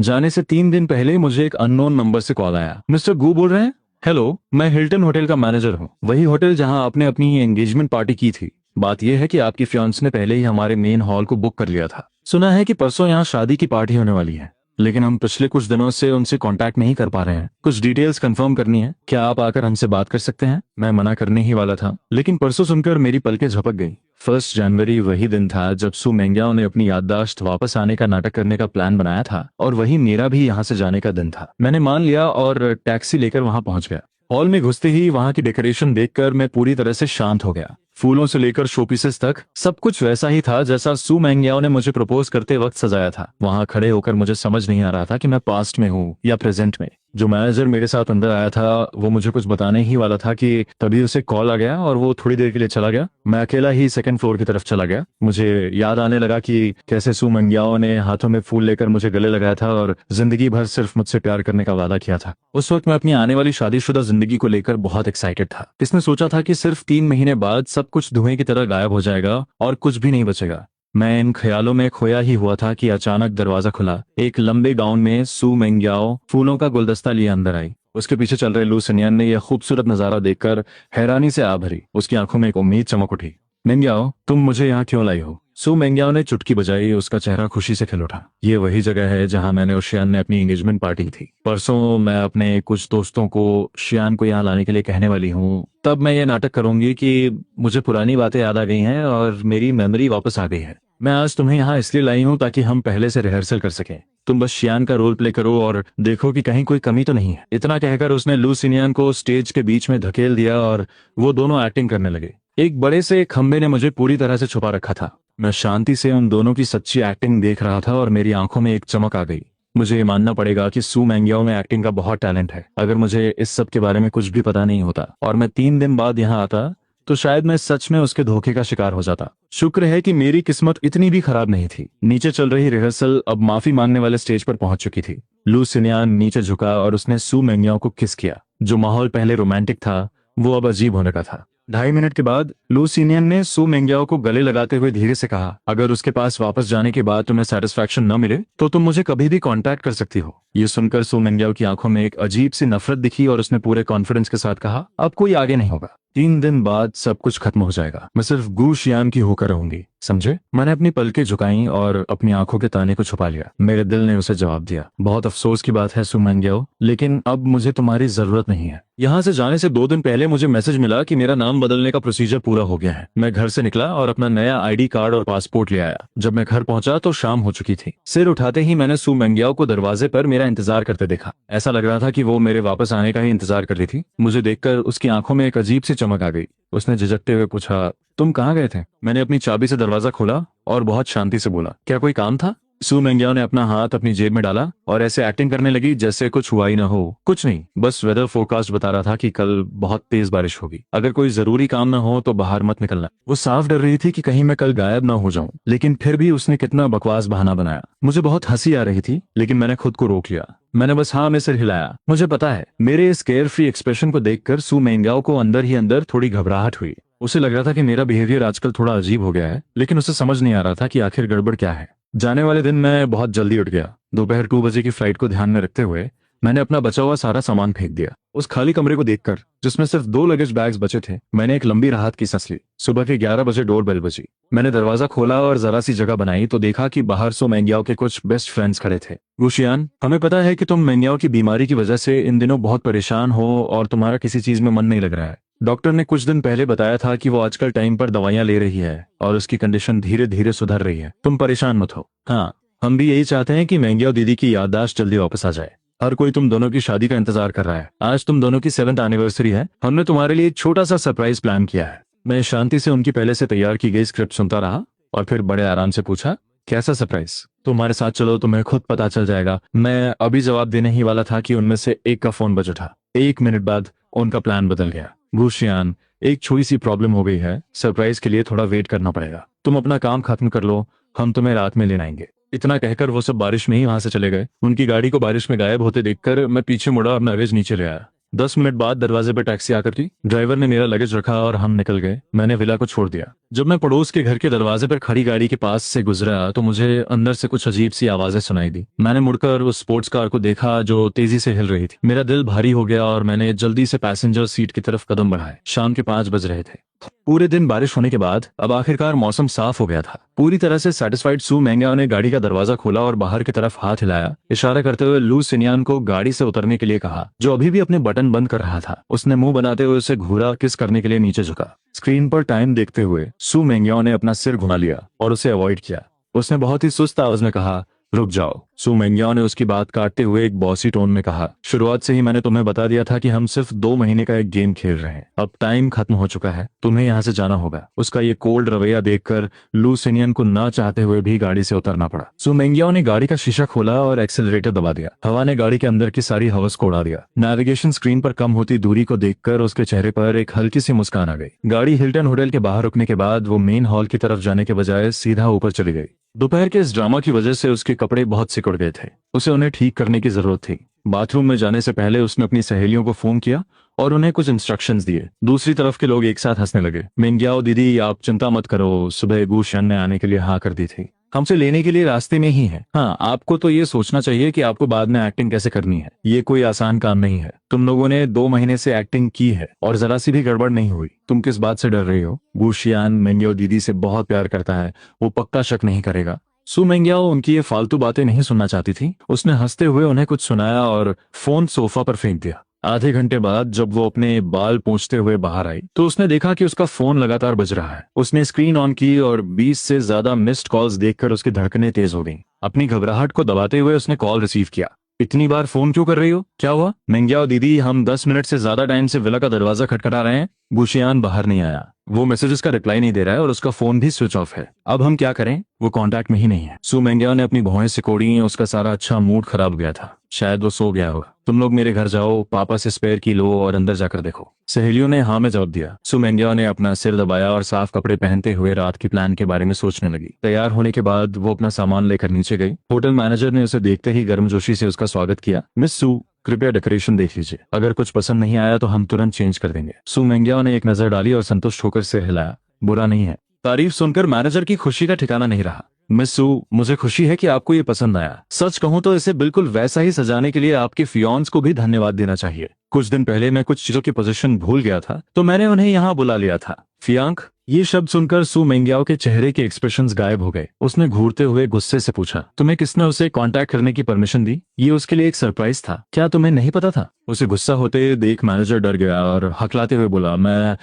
जाने से 3 दिन पहले मुझे एक अननोन नंबर से कॉल आया। मिस्टर गू बोल रहे हैं? हेलो, मैं हिल्टन होटल का मैनेजर हूँ। वही होटल जहाँ आपने अपनी एंगेजमेंट पार्टी की थी। बात यह है कि आपकी फियांस ने पहले ही हमारे मेन हॉल को बुक कर लिया था। सुना है कि परसों यहाँ शादी की पार्टी होने वाली है, लेकिन हम पिछले कुछ दिनों से उनसे कांटेक्ट नहीं कर पा रहे हैं। कुछ डिटेल्स कंफर्म करनी है। क्या आप आकर हमसे बात कर सकते हैं? मैं मना करने ही वाला था लेकिन परसों सुनकर मेरी पलकें झपक गई। 1 जनवरी वही दिन था जब सू मेंगियाओ ने अपनी याददाश्त वापस आने का नाटक करने का प्लान बनाया था और वही मेरा भी यहाँ से जाने का दिन था। मैंने मान लिया और टैक्सी लेकर वहां पहुंच गया। हॉल में घुसते ही वहां की डेकोरेशन देखकर मैं पूरी तरह से शांत हो गया। फूलों से लेकर शोपीसेस तक सब कुछ वैसा ही था जैसा सू मेंगियाओ ने मुझे प्रपोज करते वक्त सजाया था। वहां खड़े होकर मुझे समझ नहीं आ रहा था कि मैं पास्ट में हूँ या प्रेजेंट में। जो मैनेजर मेरे साथ अंदर आया था वो मुझे कुछ बताने ही वाला था कि तभी उसे कॉल आ गया और वो थोड़ी देर के लिए चला गया। मैं अकेला ही 2nd फ्लोर की तरफ चला गया। मुझे याद आने लगा कि कैसे सू मेंगियाओ ने हाथों में फूल लेकर मुझे गले लगाया था और जिंदगी भर सिर्फ मुझसे प्यार करने का वादा किया था। उस वक्त मैं अपनी आने वाली शादीशुदा जिंदगी को लेकर बहुत एक्साइटेड था। इसने सोचा था कि सिर्फ 3 महीने बाद सब कुछ धुएं की तरह गायब हो जाएगा और कुछ भी नहीं बचेगा। मैं इन ख्यालों में खोया ही हुआ था कि अचानक दरवाजा खुला। एक लंबे गाउन में सू मेंगियाओ फूलों का गुलदस्ता लिए अंदर आई। उसके पीछे चल रहे लू सिनियन ने यह खूबसूरत नजारा देखकर हैरानी से आ भरी। उसकी आंखों में एक उम्मीद चमक उठी। मेंगियाओ, तुम मुझे यहाँ क्यों लाई हो? सू मेंगियाओ ने चुटकी बजाई। उसका चेहरा खुशी से खिल उठा। ये वही जगह है जहाँ मैंने और शियान ने अपनी एंगेजमेंट पार्टी थी। परसों मैं अपने कुछ दोस्तों को शियान को यहाँ लाने के लिए कहने वाली हूँ। तब मैं ये नाटक करूंगी कि मुझे पुरानी बातें याद आ गई हैं और मेरी मेमोरी वापस आ गई है। मैं आज तुम्हें यहाँ इसलिए लाई हूँ ताकि हम पहले से रिहर्सल कर सकें। तुम बस शियान का रोल प्ले करो और देखो कि कहीं कोई कमी तो नहीं है। इतना कहकर उसने लू सिनियन को स्टेज के बीच में धकेल दिया और वो दोनों एक्टिंग करने लगे। एक बड़े से खंबे ने मुझे पूरी तरह से छुपा रखा था। मैं शांति से उन दोनों की सच्ची एक्टिंग देख रहा था और मेरी आंखों में एक चमक आ गई। मुझे ये मानना पड़ेगा कि सू मेंगियाओ में एक्टिंग का बहुत टैलेंट है। अगर मुझे इस सब के बारे में कुछ भी पता नहीं होता और मैं 3 दिन बाद यहाँ आता तो शायद मैं सच में उसके धोखे का शिकार हो जाता। शुक्र है कि मेरी किस्मत इतनी भी खराब नहीं थी। नीचे चल रही रिहर्सल अब माफी मांगने वाले स्टेज पर पहुंच चुकी थी। लू सिनियन नीचे झुका और उसने सू मेंगियाओ को किस किया। जो माहौल पहले रोमांटिक था वो अब अजीब होने का था। 2.5 मिनट के बाद लू सिनियन ने सू मेंगियाओ को गले लगाते हुए धीरे से कहा, अगर उसके पास वापस जाने के बाद तुम्हें सेटिस्फैक्शन न मिले तो तुम मुझे कभी भी कांटेक्ट कर सकती हो। ये सुनकर सू मेंगियाओ की आंखों में एक अजीब सी नफरत दिखी और उसने पूरे कॉन्फिडेंस के साथ कहा, अब कोई आगे नहीं होगा। 3 दिन बाद सब कुछ खत्म हो जाएगा। मैं सिर्फ गू शियान की होकर रहूंगी, समझे? मैंने अपनी पलकें झुकाई और अपनी आंखों के ताने को छुपा लिया। मेरे दिल ने उसे जवाब दिया, बहुत अफसोस की बात है सु मेंग्याओ, लेकिन अब मुझे तुम्हारी जरूरत नहीं है। यहाँ से जाने से 2 दिन पहले मुझे मैसेज मिला कि मेरा नाम बदलने का प्रोसीजर पूरा हो गया है। मैं घर से निकला और अपना नया आईडी कार्ड और पासपोर्ट ले आया। जब मैं घर पहुंचा तो शाम हो चुकी थी। सिर उठाते ही मैंने सु मेंग्याओ को दरवाजे पर मेरा इंतजार करते देखा। ऐसा लग रहा था कि वो मेरे वापस आने का ही इंतजार कर रही थी। मुझे देखकर उसकी आंखों में एक अजीब सी चमक आ गई। उसने झिझकते हुए पूछा, तुम कहाँ गए थे? मैंने अपनी चाबी से दरवाजा खोला और बहुत शांति से बोला, क्या कोई काम था? सु मेंग्याओ ने अपना हाथ अपनी जेब में डाला और ऐसे एक्टिंग करने लगी जैसे कुछ हुआ ही ना हो। कुछ नहीं, बस वेदर फोरकास्ट बता रहा था कि कल बहुत तेज बारिश होगी। अगर कोई जरूरी काम ना हो तो बाहर मत निकलना। वो साफ डर रही थी कि कहीं मैं कल गायब ना हो जाऊं, लेकिन फिर भी उसने कितना बकवास बहाना बनाया। मुझे बहुत हंसी आ रही थी, लेकिन मैंने खुद को रोक लिया। मैंने बस हाँ में सिर हिलाया। मुझे पता है, मेरे इस केयर फ्री एक्सप्रेशन को देखकर सु मेंग्याओ को अंदर ही अंदर थोड़ी घबराहट हुई। उसे लग रहा था कि मेरा बिहेवियर आजकल थोड़ा अजीब हो गया है, लेकिन उसे समझ नहीं आ रहा था कि आखिर गड़बड़ क्या है। जाने वाले दिन मैं बहुत जल्दी उठ गया। दोपहर 2 बजे की फ्लाइट को ध्यान में रखते हुए मैंने अपना बचा हुआ सारा सामान फेंक दिया। उस खाली कमरे को देखकर, जिसमें सिर्फ 2 लगेज बैग्स बचे थे, मैंने एक लंबी राहत की सांस ली। सुबह के 11 बजे डोर बेल बजी। मैंने दरवाजा खोला और जरा सी जगह बनाई तो देखा कि बाहर सु मेंग्याओ के कुछ बेस्ट फ्रेंड्स खड़े थे। गुशियान, हमें पता है कि तुम मेंग्याओ की बीमारी की वजह से इन दिनों बहुत परेशान हो और तुम्हारा किसी चीज में मन नहीं लग रहा है। डॉक्टर ने कुछ दिन पहले बताया था कि वो आजकल टाइम पर दवाइयां ले रही है और उसकी कंडीशन धीरे धीरे सुधर रही है। तुम परेशान मत हो। हाँ, हम भी यही चाहते हैं कि मेंग्याओ दीदी की याददाश्त जल्दी वापस आ जाए। हर कोई तुम दोनों की शादी का इंतजार कर रहा है। आज तुम दोनों की 7th एनिवर्सरी है। हमने तुम्हारे लिए एक छोटा सा सरप्राइज प्लान किया है। मैं शांति से उनकी पहले से तैयार की गई स्क्रिप्ट सुनता रहा और फिर बड़े आराम से पूछा, कैसा सरप्राइज? तुम्हारे साथ चलो, तुम्हें खुद पता चल जाएगा। मैं अभी जवाब देने ही वाला था कि उनमें से एक का फोन बज उठा। 1 मिनट बाद उनका प्लान बदल गया। गुशियान, एक छोटी सी प्रॉब्लम हो गई है। सरप्राइज के लिए थोड़ा वेट करना पड़ेगा। तुम अपना काम खत्म कर लो, हम तुम्हें रात में लेने आएंगे। इतना कहकर वो सब बारिश में ही वहां से चले गए। उनकी गाड़ी को बारिश में गायब होते देखकर मैं पीछे मुड़ा और लगेज नीचे ले आया। 10 मिनट बाद दरवाजे पर टैक्सी आकर थी। ड्राइवर ने मेरा लगेज रखा और हम निकल गए। मैंने विला को छोड़ दिया। जब मैं पड़ोस के घर के दरवाजे पर खड़ी गाड़ी के पास से गुजरा तो मुझे अंदर से कुछ अजीब सी आवाजें सुनाई दी। मैंने मुड़कर उस स्पोर्ट्स कार को देखा जो तेजी से हिल रही थी। मेरा दिल भारी हो गया और मैंने जल्दी से पैसेंजर सीट की तरफ कदम बढ़ाए। शाम के 5 बज रहे थे। पूरे दिन बारिश होने के बाद अब आखिरकार मौसम साफ हो गया था। पूरी तरह से सेटिस्फाइड सु मेंग्याओ ने गाड़ी का दरवाजा खोला और बाहर की तरफ हाथ हिलाया, इशारा करते हुए लू सिनियान को गाड़ी से उतरने के लिए कहा, जो अभी भी अपने बटन बंद कर रहा था। उसने मुंह बनाते हुए उसे घूरा, किस करने के लिए नीचे झुका। स्क्रीन पर टाइम देखते हुए सु मेंग्याओ ने अपना सिर घुमा लिया और उसे अवॉइड किया। उसने बहुत ही सुस्त आवाज में कहा, रुक जाओ। सु मेंग्याओ ने उसकी बात काटते हुए एक बॉसी टोन में कहा, शुरुआत से ही मैंने तुम्हें बता दिया था कि हम सिर्फ 2 महीने का एक गेम खेल रहे हैं। अब टाइम खत्म हो चुका है, तुम्हें यहाँ से जाना होगा। उसका ये कोल्ड रवैया देखकर लू सिनियन को ना चाहते हुए भी गाड़ी से उतरना पड़ा। सु मेंग्याओ ने गाड़ी का शीशा खोला और एक्सेलरेटर दबा दिया। हवा ने गाड़ी के अंदर की सारी हवस को उड़ा दिया। नेविगेशन स्क्रीन पर कम होती दूरी को देखकर उसके चेहरे पर एक हल्की सी मुस्कान आ गई। गाड़ी हिल्टन होटल के बाहर रुकने के बाद वो मेन हॉल की तरफ जाने के बजाय सीधा ऊपर चली गई। दोपहर के इस ड्रामा की वजह से उसके कपड़े बहुत सिकुड़ गए थे। उसे उन्हें ठीक करने की जरूरत थी। बाथरूम में जाने से पहले उसने अपनी सहेलियों को फोन किया और उन्हें कुछ इंस्ट्रक्शंस दिए। दूसरी तरफ के लोग एक साथ हंसने लगे। मेंग्याओ दीदी, आप चिंता मत करो, सुबह गुशियान ने आने के लिए हाँ कर दी थी। हमसे लेने के लिए रास्ते में ही है। हाँ, आपको तो ये सोचना चाहिए कि आपको बाद में एक्टिंग कैसे करनी है। ये कोई आसान काम नहीं है। तुम लोगों ने 2 महीने से एक्टिंग की है और जरा सी भी गड़बड़ नहीं हुई। तुम किस बात से डर रही हो? गुशियान मेंग्याओ दीदी से बहुत प्यार करता है, वो पक्का शक नहीं करेगा। सु मेंग्याओ उनकी ये फालतू बातें नहीं सुनना चाहती थी। उसने हंसते हुए उन्हें कुछ सुनाया और फोन सोफा पर फेंक दिया। आधे घंटे बाद जब वो अपने बाल पोंछते हुए बाहर आई तो उसने देखा कि उसका फोन लगातार बज रहा है। उसने स्क्रीन ऑन की और 20 से ज्यादा मिस्ड कॉल्स देखकर उसकी धड़कनें तेज हो गईं। अपनी घबराहट को दबाते हुए उसने कॉल रिसीव किया। इतनी बार फोन क्यों कर रही हो? क्या हुआ? मेंग्याओ दीदी, हम 10 मिनट से ज्यादा टाइम से विला का दरवाजा खटखटा रहे हैं। गुशियान बाहर नहीं आया। वो मैसेजेस का रिप्लाई नहीं दे रहा है और उसका फोन भी स्विच ऑफ है। अब हम क्या करें? वो कांटेक्ट में ही नहीं है। सु मेंग्याओ ने अपनी भौहें सिकोड़ी। उसका सारा अच्छा मूड खराब हो गया था। शायद वो सो गया होगा। तुम लोग मेरे घर जाओ, पापा से स्पेयर की लो और अंदर जाकर देखो। सहेलियों ने हाँ में जवाब दिया। सु मेंग्याओ ने अपना सिर दबाया और साफ कपड़े पहनते हुए रात की प्लान के बारे में सोचने लगी। तैयार होने के बाद वो अपना सामान लेकर नीचे गई। होटल मैनेजर ने उसे देखते ही गर्मजोशी से उसका स्वागत किया। मिस सु, कृपया डेकोरेशन देख लीजिए। अगर कुछ पसंद नहीं आया तो हम तुरंत चेंज कर देंगे। सु मेंग्याओ ने एक नजर डाली और संतुष्ट होकर सिर हिलाया। बुरा नहीं है। तारीफ सुनकर मैनेजर की खुशी का ठिकाना नहीं रहा। मिस सू, मुझे खुशी है कि आपको ये पसंद आया। सच कहूं तो इसे बिल्कुल वैसा ही सजाने के लिए आपके फियांस को भी धन्यवाद देना चाहिए। कुछ दिन पहले मैं कुछ चीजों की पोजीशन भूल गया था, तो मैंने उन्हें यहाँ बुला लिया था। फियांक, ये शब्द सुनकर सू मेंग्याओ के चेहरे के एक्सप्रेशंस गायब हो गए। उसने घूरते हुए गुस्से से पूछा, तुम्हें किसने उसे कांटेक्ट करने की परमिशन दी? ये उसके लिए एक सरप्राइज था, क्या तुम्हें नहीं पता था? उसे गुस्सा होते देख मैनेजर डर गया और हकलाते हुए बोला, मैं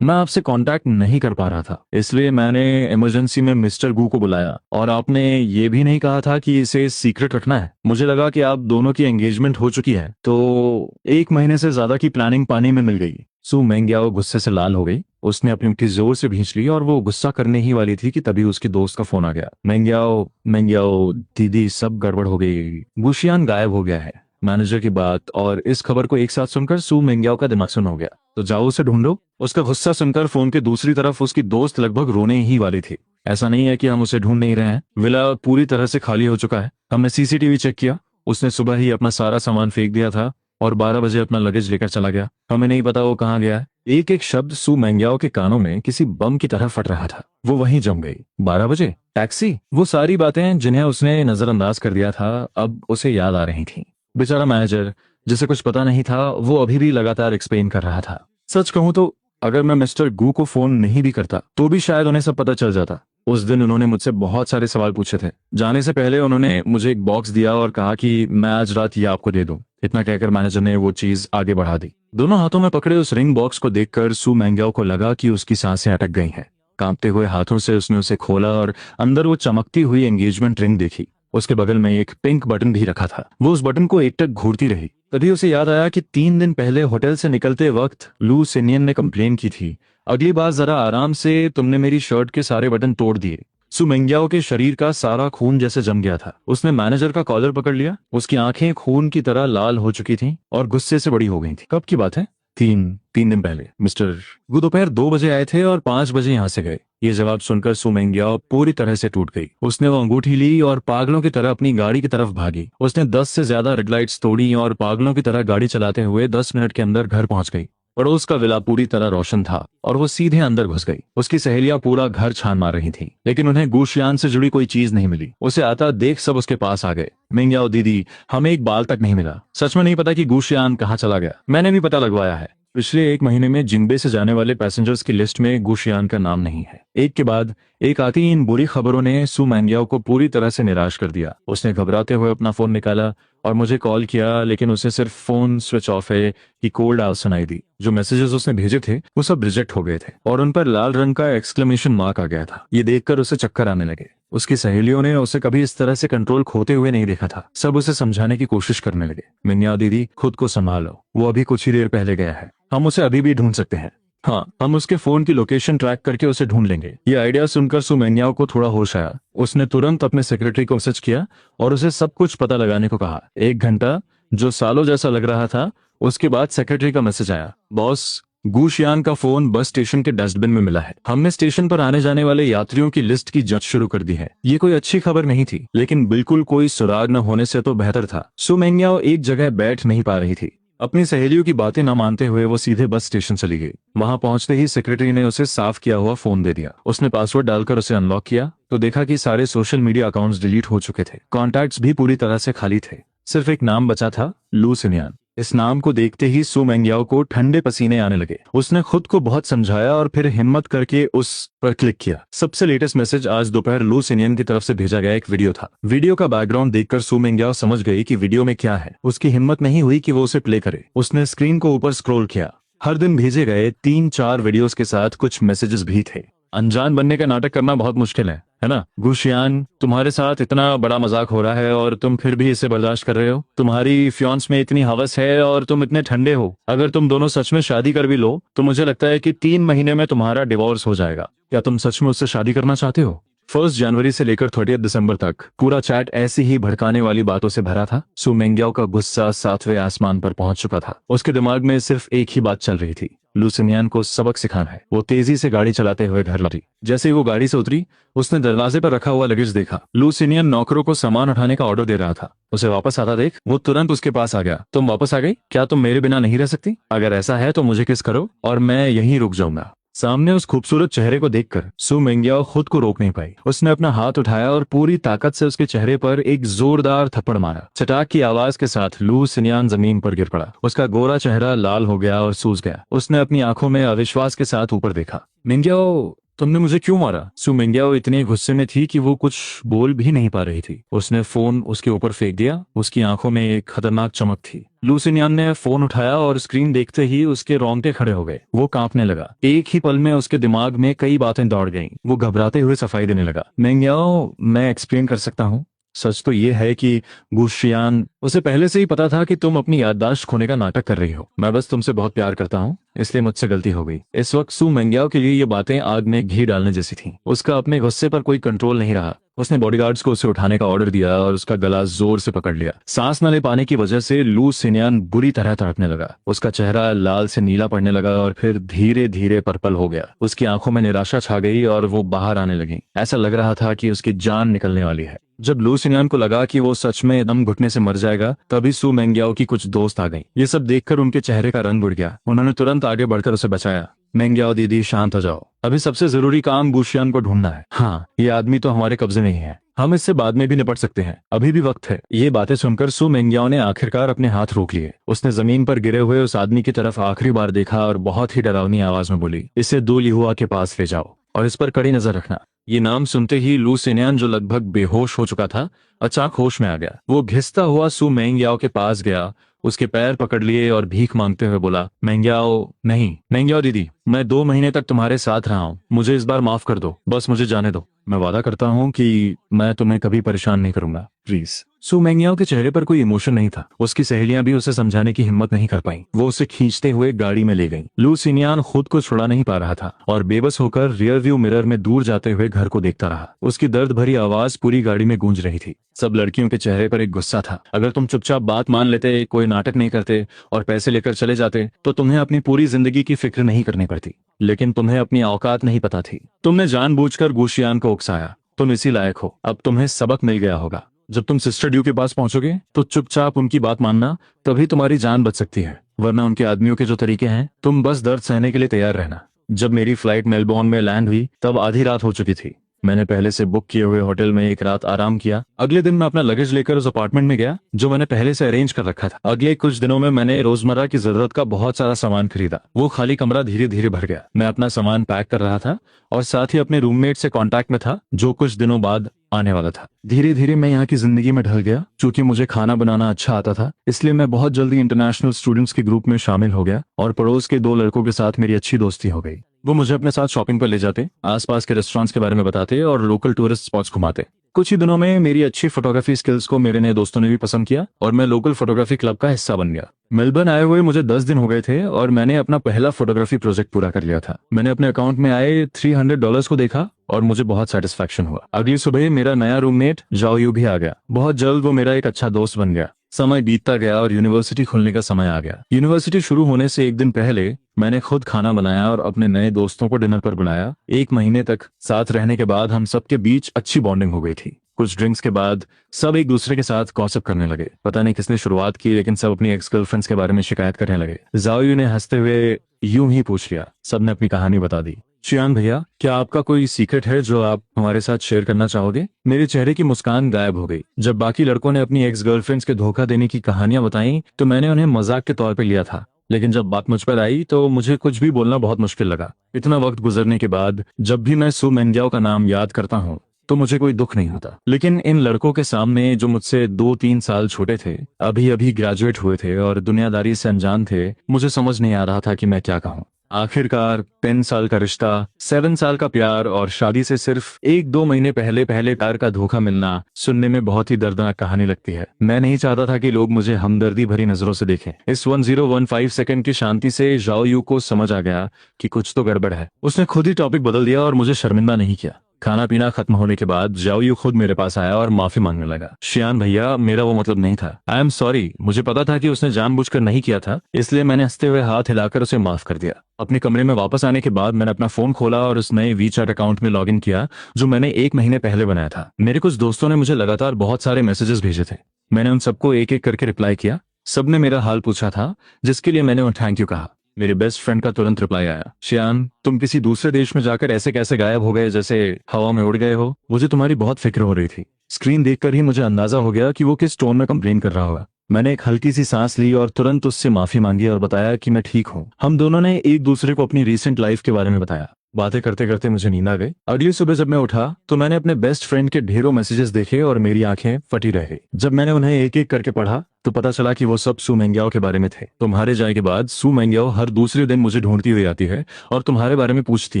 आपसे कांटेक्ट नहीं कर पा रहा था, इसलिए मैंने इमरजेंसी में मिस्टर गू को बुलाया, और आपने ये भी नहीं कहा था कि इसे सीक्रेट रखना है। मुझे लगा कि आप दोनों की एंगेजमेंट हो चुकी है, तो 1 महीने से ज्यादा की प्लानिंग पानी में मिल गई। सू मेंग्याओ गुस्से से लाल हो गई। उसने अपनी मुट्ठी जोर से भींच ली और वो गुस्सा करने ही वाली थी कि तभी उसके दोस्त का फोन आ गया। मेंग्याओ मेंग्याओ दीदी, सब गड़बड़ हो गई, गुशियान गायब हो गया है। मैनेजर की बात और इस खबर को एक साथ सुनकर सू मेंग्याओ का दिमाग सुन हो गया। तो जाओ उसे ढूंढो। उसका गुस्सा सुनकर फोन के दूसरी तरफ उसकी दोस्त लगभग रोने ही वाली थी। ऐसा नहीं है कि हम उसे ढूंढ नहीं रहे हैं, विला पूरी तरह से खाली हो चुका है। हमने सीसीटीवी चेक किया, उसने सुबह ही अपना सारा सामान फेंक दिया था और 12 बजे अपना लगेज लेकर चला गया। हमें नहीं पता वो कहाँ गया है। एक एक शब्द सू मेंग्याओ के कानों में किसी बम की तरह फट रहा था। वो वहीं जम गई। 12 बजे टैक्सी, वो सारी बातें जिन्हें उसने नजरअंदाज कर दिया था अब उसे याद आ रही थीं। बेचारा मैनेजर, जिसे कुछ पता नहीं था, वो अभी भी लगातार एक्सप्लेन कर रहा था। सच कहूं तो अगर मैं मिस्टर गू को फोन नहीं भी करता तो भी शायद उन्हें सब पता चल जाता। उस दिन उन्होंने मुझसे बहुत सारे सवाल पूछे थे। जाने से पहले उन्होंने मुझे एक बॉक्स दिया और कहा कि मैं आज रात ये आपको दे दूं। इतना कहकर मैनेजर ने वो चीज आगे बढ़ा दी। दोनों हाथों में पकड़े उस रिंग बॉक्स को देखकर सू मेंग्याओ को लगा कि उसकी सांसें अटक गई हैं। कांपते हुए हाथों से उसने उसे खोला और अंदर वो चमकती हुई एंगेजमेंट रिंग देखी। उसके बगल में एक पिंक बटन भी रखा था। वो उस बटन को एकटक घूरती रही। तभी उसे याद आया कि 3 दिन पहले होटल से निकलते वक्त लू सिनियन ने कंप्लेन की थी, अगली बार जरा आराम से, तुमने मेरी शर्ट के सारे बटन तोड़ दिए। सू मेंग्याओ के शरीर का सारा खून जैसे जम गया था। उसने मैनेजर का कॉलर पकड़ लिया। उसकी आंखें खून की तरह लाल हो चुकी थीं और गुस्से से बड़ी हो गई थी। कब की बात है? तीन दिन पहले। मिस्टर वो दोपहर 2 बजे आए थे और 5 बजे यहाँ से गए। ये जवाब सुनकर सू मेंग्याओ पूरी तरह से टूट गई। उसने वो अंगूठी ली और पागलों की तरह अपनी गाड़ी की तरफ भागी। उसने 10 से ज्यादा रेड लाइट्स तोड़ी और पागलों की तरह गाड़ी चलाते हुए 10 मिनट के अंदर घर पहुंच गई। पड़ोस का विला पूरी तरह रोशन था और वो सीधे अंदर घुस गई। उसकी सहेलियां पूरा घर छान मार रही थीं, लेकिन उन्हें गुशियान से जुड़ी कोई चीज नहीं मिली। उसे आता देख सब उसके पास आ गए। मेंग्याओ दीदी, हमें एक बाल तक नहीं मिला। सच में नहीं पता कि गुशियान कहाँ चला गया। मैंने भी पता लगवाया है। पिछले 1 महीने में जिन्बे से जाने वाले पैसेंजर्स की लिस्ट में गुशियान का नाम नहीं है। एक के बाद एक आती इन बुरी खबरों ने सू मेंग्याओ को पूरी तरह से निराश कर दिया। उसने घबराते हुए अपना फोन निकाला और मुझे कॉल किया, लेकिन उसे सिर्फ फोन स्विच ऑफ है कि कोल्ड आवाज सुनाई दी। जो मैसेजेस उसने भेजे थे वो सब रिजेक्ट हो गए थे और उन पर लाल रंग का एक्सक्लेमेशन मार्क आ गया था। ये देखकर उसे चक्कर आने लगे। उसकी सहेलियों ने उसे कभी इस तरह से कंट्रोल खोते हुए नहीं देखा था। सब उसे समझाने की कोशिश करने लगे। मिन्या दीदी, खुद को संभालो, वो अभी कुछ ही देर पहले गया है। हम उसे अभी भी ढूंढ सकते हैं। हाँ, हम उसके फोन की लोकेशन ट्रैक करके उसे ढूंढ लेंगे। ये आइडिया सुनकर सू मेंग्याओ को थोड़ा होश आया। उसने तुरंत अपने सेक्रेटरी को मैसेज किया और उसे सब कुछ पता लगाने को कहा। 1 घंटा, जो सालों जैसा लग रहा था, उसके बाद सेक्रेटरी का मैसेज आया, बॉस, गुशियान का फोन बस स्टेशन के डस्टबिन में मिला है। हमने स्टेशन पर आने जाने वाले यात्रियों की लिस्ट की जांच शुरू कर दी है। ये कोई अच्छी खबर नहीं थी, लेकिन बिल्कुल कोई सुराग न होने से तो बेहतर था। सू मेंग्याओ एक जगह बैठ नहीं पा रही थी। अपनी सहेलियों की बातें न मानते हुए वो सीधे बस स्टेशन चली गई। वहां पहुंचते ही सेक्रेटरी ने उसे साफ किया हुआ फोन दे दिया। उसने पासवर्ड डालकर उसे अनलॉक किया तो देखा कि सारे सोशल मीडिया अकाउंट्स डिलीट हो चुके थे। कॉन्टैक्ट्स भी पूरी तरह से खाली थे। सिर्फ एक नाम बचा था, लू सिनियन। इस नाम को देखते ही सू मेंग्याओ को ठंडे पसीने आने लगे। उसने खुद को बहुत समझाया और फिर हिम्मत करके उस पर क्लिक किया। सबसे लेटेस्ट मैसेज आज दोपहर लू सिनियन की तरफ से भेजा गया एक वीडियो था। वीडियो का बैकग्राउंड देखकर सू मेंग्याओ समझ गई कि वीडियो में क्या है। उसकी हिम्मत नहीं हुई कि वो उसे प्ले करे। उसने स्क्रीन को ऊपर स्क्रॉल किया। हर दिन भेजे गए 3-4 वीडियोस के साथ कुछ मैसेजेस भी थे। अनजान बनने का नाटक करना बहुत मुश्किल है ना? गुशियान, तुम्हारे साथ इतना बड़ा मजाक हो रहा है और तुम फिर भी इसे बर्दाश्त कर रहे हो। तुम्हारी फियांस में इतनी हवस है और तुम इतने ठंडे हो। अगर तुम दोनों सच में शादी कर भी लो तो मुझे लगता है कि 3 महीने में तुम्हारा डिवोर्स हो जाएगा। क्या तुम सच में उससे शादी करना चाहते हो? 1 जनवरी से लेकर 30 दिसंबर तक पूरा चैट ऐसी ही भड़काने वाली बातों से भरा था। सू मेंग्याओ का गुस्सा 7वें आसमान पर पहुंच चुका था। उसके दिमाग में सिर्फ एक ही बात चल रही थी, लू सिनियन को सबक सिखाना है। वो तेजी से गाड़ी चलाते हुए घर लौटी। जैसे ही वो गाड़ी से उतरी, उसने दरवाजे पर रखा हुआ लगेज देखा। लू सिनियन नौकरों को सामान उठाने का ऑर्डर दे रहा था। उसे वापस आता देख वो तुरंत उसके पास आ गया। तुम वापस आ गई? क्या तुम मेरे बिना नहीं रह सकती? अगर ऐसा है तो मुझे किस करो और मैं यहीं रुक जाऊंगा। सामने उस खूबसूरत चेहरे को देखकर सू मेंग्याओ खुद को रोक नहीं पाई। उसने अपना हाथ उठाया और पूरी ताकत से उसके चेहरे पर एक जोरदार थप्पड़ मारा। चटाक की आवाज के साथ लू सिन्यान जमीन पर गिर पड़ा। उसका गोरा चेहरा लाल हो गया और सूज गया। उसने अपनी आंखों में अविश्वास के साथ ऊपर देखा। मेंग्याओ, तुमने मुझे क्यों मारा? सू मेंग्याओ इतने गुस्से में थी कि वो कुछ बोल भी नहीं पा रही थी। उसने फोन उसके ऊपर फेंक दिया। उसकी आंखों में एक खतरनाक चमक थी। लू सिन्यान ने फोन उठाया और स्क्रीन देखते ही उसके रोंगटे खड़े हो गए। वो कांपने लगा। एक ही पल में उसके दिमाग में कई बातें दौड़ गईं। वो घबराते हुए सफाई देने लगा। मेंग्याओ, मैं एक्सप्लेन कर सकता हूँ। सच तो ये है कि गुशियान, उसे पहले से ही पता था कि तुम अपनी याददाश्त खोने का नाटक कर रही हो। मैं बस तुमसे बहुत प्यार करता हूँ, इसलिए मुझसे गलती हो गई। इस वक्त सू मेंग्याओ के लिए ये बातें आग में घी डालने जैसी थीं। उसका अपने गुस्से पर कोई कंट्रोल नहीं रहा। उसने बॉडीगार्ड्स को उसे उठाने का ऑर्डर दिया और उसका गला जोर से पकड़ लिया। सांस न ले पाने की वजह से लू सिन्यान बुरी तरह तड़पने लगा। उसका चेहरा लाल से नीला पड़ने लगा और फिर धीरे धीरे पर्पल हो गया। उसकी आंखों में निराशा छा गई और वो बाहर आने लगी। ऐसा लग रहा था कि उसकी जान निकलने वाली है। जब लू सिन्यान को लगा कि वो सच में दम घुटने से मर जाएगा, तभी सू मेंग्याओ की कुछ दोस्त आ गईं। ये सब देखकर उनके चेहरे का रंग उड़ गया। उन्होंने तुरंत आगे बढ़कर उसे बचाया। मेंग्याओ दीदी, शांत हो जाओ। अभी सबसे जरूरी काम गुशियान को ढूंढना है। हाँ, ये आदमी तो हमारे कब्जे में ही है। हम इससे बाद में भी निपट सकते हैं। अभी भी वक्त है। ये बातें सुनकर सू मेंग्याओ ने आखिरकार अपने हाथ रोक लिए। उसने जमीन पर गिरे हुए उस आदमी की तरफ आखिरी बार देखा और बहुत ही डरावनी आवाज में बोली, इसे दो लिहुआ के पास ले जाओ और इस पर कड़ी नजर रखना। ये नाम सुनते ही लू सिन्यान, जो लगभग बेहोश हो चुका था, अचानक होश में आ गया। वो घिसता हुआ सू मेंग्याओ के पास गया, उसके पैर पकड़ लिए और भीख मांगते हुए बोला, मेंग्याओ नहीं, मेंग्याओ दीदी, मैं 2 महीने तक तुम्हारे साथ रहा हूँ। मुझे इस बार माफ कर दो। बस मुझे जाने दो। मैं वादा करता हूँ कि मैं तुम्हें कभी परेशान नहीं करूंगा, प्लीज। सू मेंग्याओ के चेहरे पर कोई इमोशन नहीं था। उसकी सहेलियां भी उसे समझाने की हिम्मत नहीं कर पाईं। वो उसे खींचते हुए गाड़ी में ले गईं। लू सिन्यान खुद को छुड़ा नहीं पा रहा था और बेबस होकर रियर व्यू मिरर में दूर जाते हुए घर को देखता रहा। उसकी दर्द भरी आवाज पूरी गाड़ी में गूंज रही थी। सब लड़कियों के चेहरे पर एक गुस्सा था। अगर तुम चुपचाप बात मान लेते, कोई नाटक नहीं करते और पैसे लेकर चले जाते, तो तुम्हें अपनी पूरी जिंदगी की फिक्र नहीं करनी पड़ती। लेकिन तुम्हें अपनी औकात नहीं पता थी। तुमने जानबूझकर गुशियान को उकसाया। तुम इसी लायक हो। अब तुम्हें सबक मिल गया होगा। जब तुम सिस्टर ड्यू के पास पहुंचोगे तो चुपचाप उनकी बात मानना, तभी तुम्हारी जान बच सकती है। वरना उनके आदमियों के जो तरीके हैं, तुम बस दर्द सहने के लिए तैयार रहना। जब मेरी फ्लाइट मेलबोर्न में लैंड हुई, तब आधी रात हो चुकी थी। मैंने पहले से बुक किए हुए होटल में एक रात आराम किया। अगले दिन मैं अपना लगेज लेकर उस अपार्टमेंट में गया जो मैंने पहले से अरेंज कर रखा था। अगले कुछ दिनों में मैंने रोजमर्रा की जरूरत का बहुत सारा सामान खरीदा। वो खाली कमरा धीरे धीरे भर गया। मैं अपना सामान पैक कर रहा था और साथ ही अपने रूममेट से कांटेक्ट में था, जो कुछ दिनों बाद आने वाला था। धीरे धीरे मैं यहाँ की जिंदगी में ढल गया। चूंकि मुझे खाना बनाना अच्छा आता था, इसलिए मैं बहुत जल्दी इंटरनेशनल स्टूडेंट्स के ग्रुप में शामिल हो गया और पड़ोस के 2 लड़कों के साथ मेरी अच्छी दोस्ती हो गई। वो मुझे अपने साथ शॉपिंग पर ले जाते, आसपास के रेस्टोरेंट्स के बारे में बताते और लोकल टूरिस्ट स्पॉट्स घुमाते। कुछ ही दिनों में मेरी अच्छी फोटोग्राफी स्किल्स को मेरे नए दोस्तों ने भी पसंद किया और मैं लोकल फोटोग्राफी क्लब का हिस्सा बन गया। मेलबर्न आए हुए मुझे 10 दिन हो गए थे और मैंने अपना पहला फोटोग्राफी प्रोजेक्ट पूरा कर लिया था। मैंने अपने अकाउंट में आए $300 को देखा और मुझे बहुत सेटिस्फैक्शन हुआ। अगली सुबह मेरा नया रूममेट जाओ यू भी आ गया। बहुत जल्द वो मेरा एक अच्छा दोस्त बन गया। समय बीतता गया और यूनिवर्सिटी खुलने का समय आ गया। यूनिवर्सिटी शुरू होने से एक दिन पहले मैंने खुद खाना बनाया और अपने नए दोस्तों को डिनर पर बुलाया। 1 महीने तक साथ रहने के बाद हम सबके बीच अच्छी बॉन्डिंग हो गई थी। कुछ ड्रिंक्स के बाद सब एक दूसरे के साथ गॉसिप करने लगे। पता नहीं किसने शुरुआत की, लेकिन सब अपनी एक्स गर्लफ्रेंड्स के बारे में शिकायत करने लगे। जाओयू ने हंसते हुए यूं ही पूछ लिया। सबने अपनी कहानी बता दी। चियान भैया, क्या आपका कोई सीक्रेट है जो आप हमारे साथ शेयर करना चाहोगे? मेरे चेहरे की मुस्कान गायब हो गई। जब बाकी लड़कों ने अपनी एक्स गर्लफ्रेंड्स के धोखा देने की कहानियां बताई तो मैंने उन्हें मजाक के तौर पर लिया था, लेकिन जब बात मुझ पर आई तो मुझे कुछ भी बोलना बहुत मुश्किल लगा। इतना वक्त गुजरने के बाद जब भी मैं सू मेंग्याओ का नाम याद करता हूँ तो मुझे कोई दुख नहीं होता। लेकिन इन लड़कों के सामने जो मुझसे 2-3 साल छोटे थे, अभी अभी ग्रेजुएट हुए थे और दुनियादारी से अनजान थे, मुझे समझ नहीं आ रहा था कि मैं क्या कहूँ। आखिरकार 10 साल का रिश्ता, 7 साल का प्यार और शादी से सिर्फ 1-2 महीने पहले प्यार का धोखा मिलना सुनने में बहुत ही दर्दनाक कहानी लगती है। मैं नहीं चाहता था कि लोग मुझे हमदर्दी भरी नजरों से देखें। इस 1015 सेकंड की शांति से जाओ यू को समझ आ गया कि कुछ तो गड़बड़ है। उसने खुद ही टॉपिक बदल दिया और मुझे शर्मिंदा नहीं किया। खाना पीना खत्म होने के बाद जाओ यू खुद मेरे पास आया और माफी मांगने लगा। शियान भैया, मेरा वो मतलब नहीं था। I am sorry. मुझे पता था कि उसने जानबूझकर नहीं किया था, इसलिए मैंने हंसते हुए हाथ हिलाकर उसे माफ कर दिया। अपने कमरे में वापस आने के बाद मैंने अपना फोन खोला और उस नए वीचैट अकाउंट में लॉगिन किया जो मैंने 1 महीने पहले बनाया था। मेरे कुछ दोस्तों ने मुझे लगातार बहुत सारे मैसेजेस भेजे थे। मैंने उन सबको एक एक करके रिप्लाई किया। सबने मेरा हाल पूछा था, जिसके लिए मैंने उन्हें थैंक यू कहा। मेरे बेस्ट फ्रेंड का तुरंत रिप्लाई आया, शियान तुम किसी दूसरे देश में जाकर ऐसे कैसे गायब हो गए, जैसे हवा में उड़ गए हो। मुझे तुम्हारी बहुत फिक्र हो रही थी। स्क्रीन देखकर ही मुझे अंदाजा हो गया कि वो किस टोन में कंप्लेन कर रहा होगा। मैंने एक हल्की सी सांस ली और तुरंत उससे माफी मांगी और बताया कि मैं ठीक हूँ। हम दोनों ने एक दूसरे को अपनी रीसेंट लाइफ के बारे में बताया। बातें करते करते मुझे नींद आ गई। अगली सुबह जब मैं उठा तो मैंने अपने बेस्ट फ्रेंड के ढेरों मैसेजेस देखे और मेरी आंखें फटी रह गई। जब मैंने उन्हें एक एक करके पढ़ा तो पता चला कि वो सब सू मेंग्याओ के बारे में थे। तुम्हारे जाने के बाद सू मेंग्याओ हर दूसरे दिन मुझे ढूंढती हुई आती है और तुम्हारे बारे में पूछती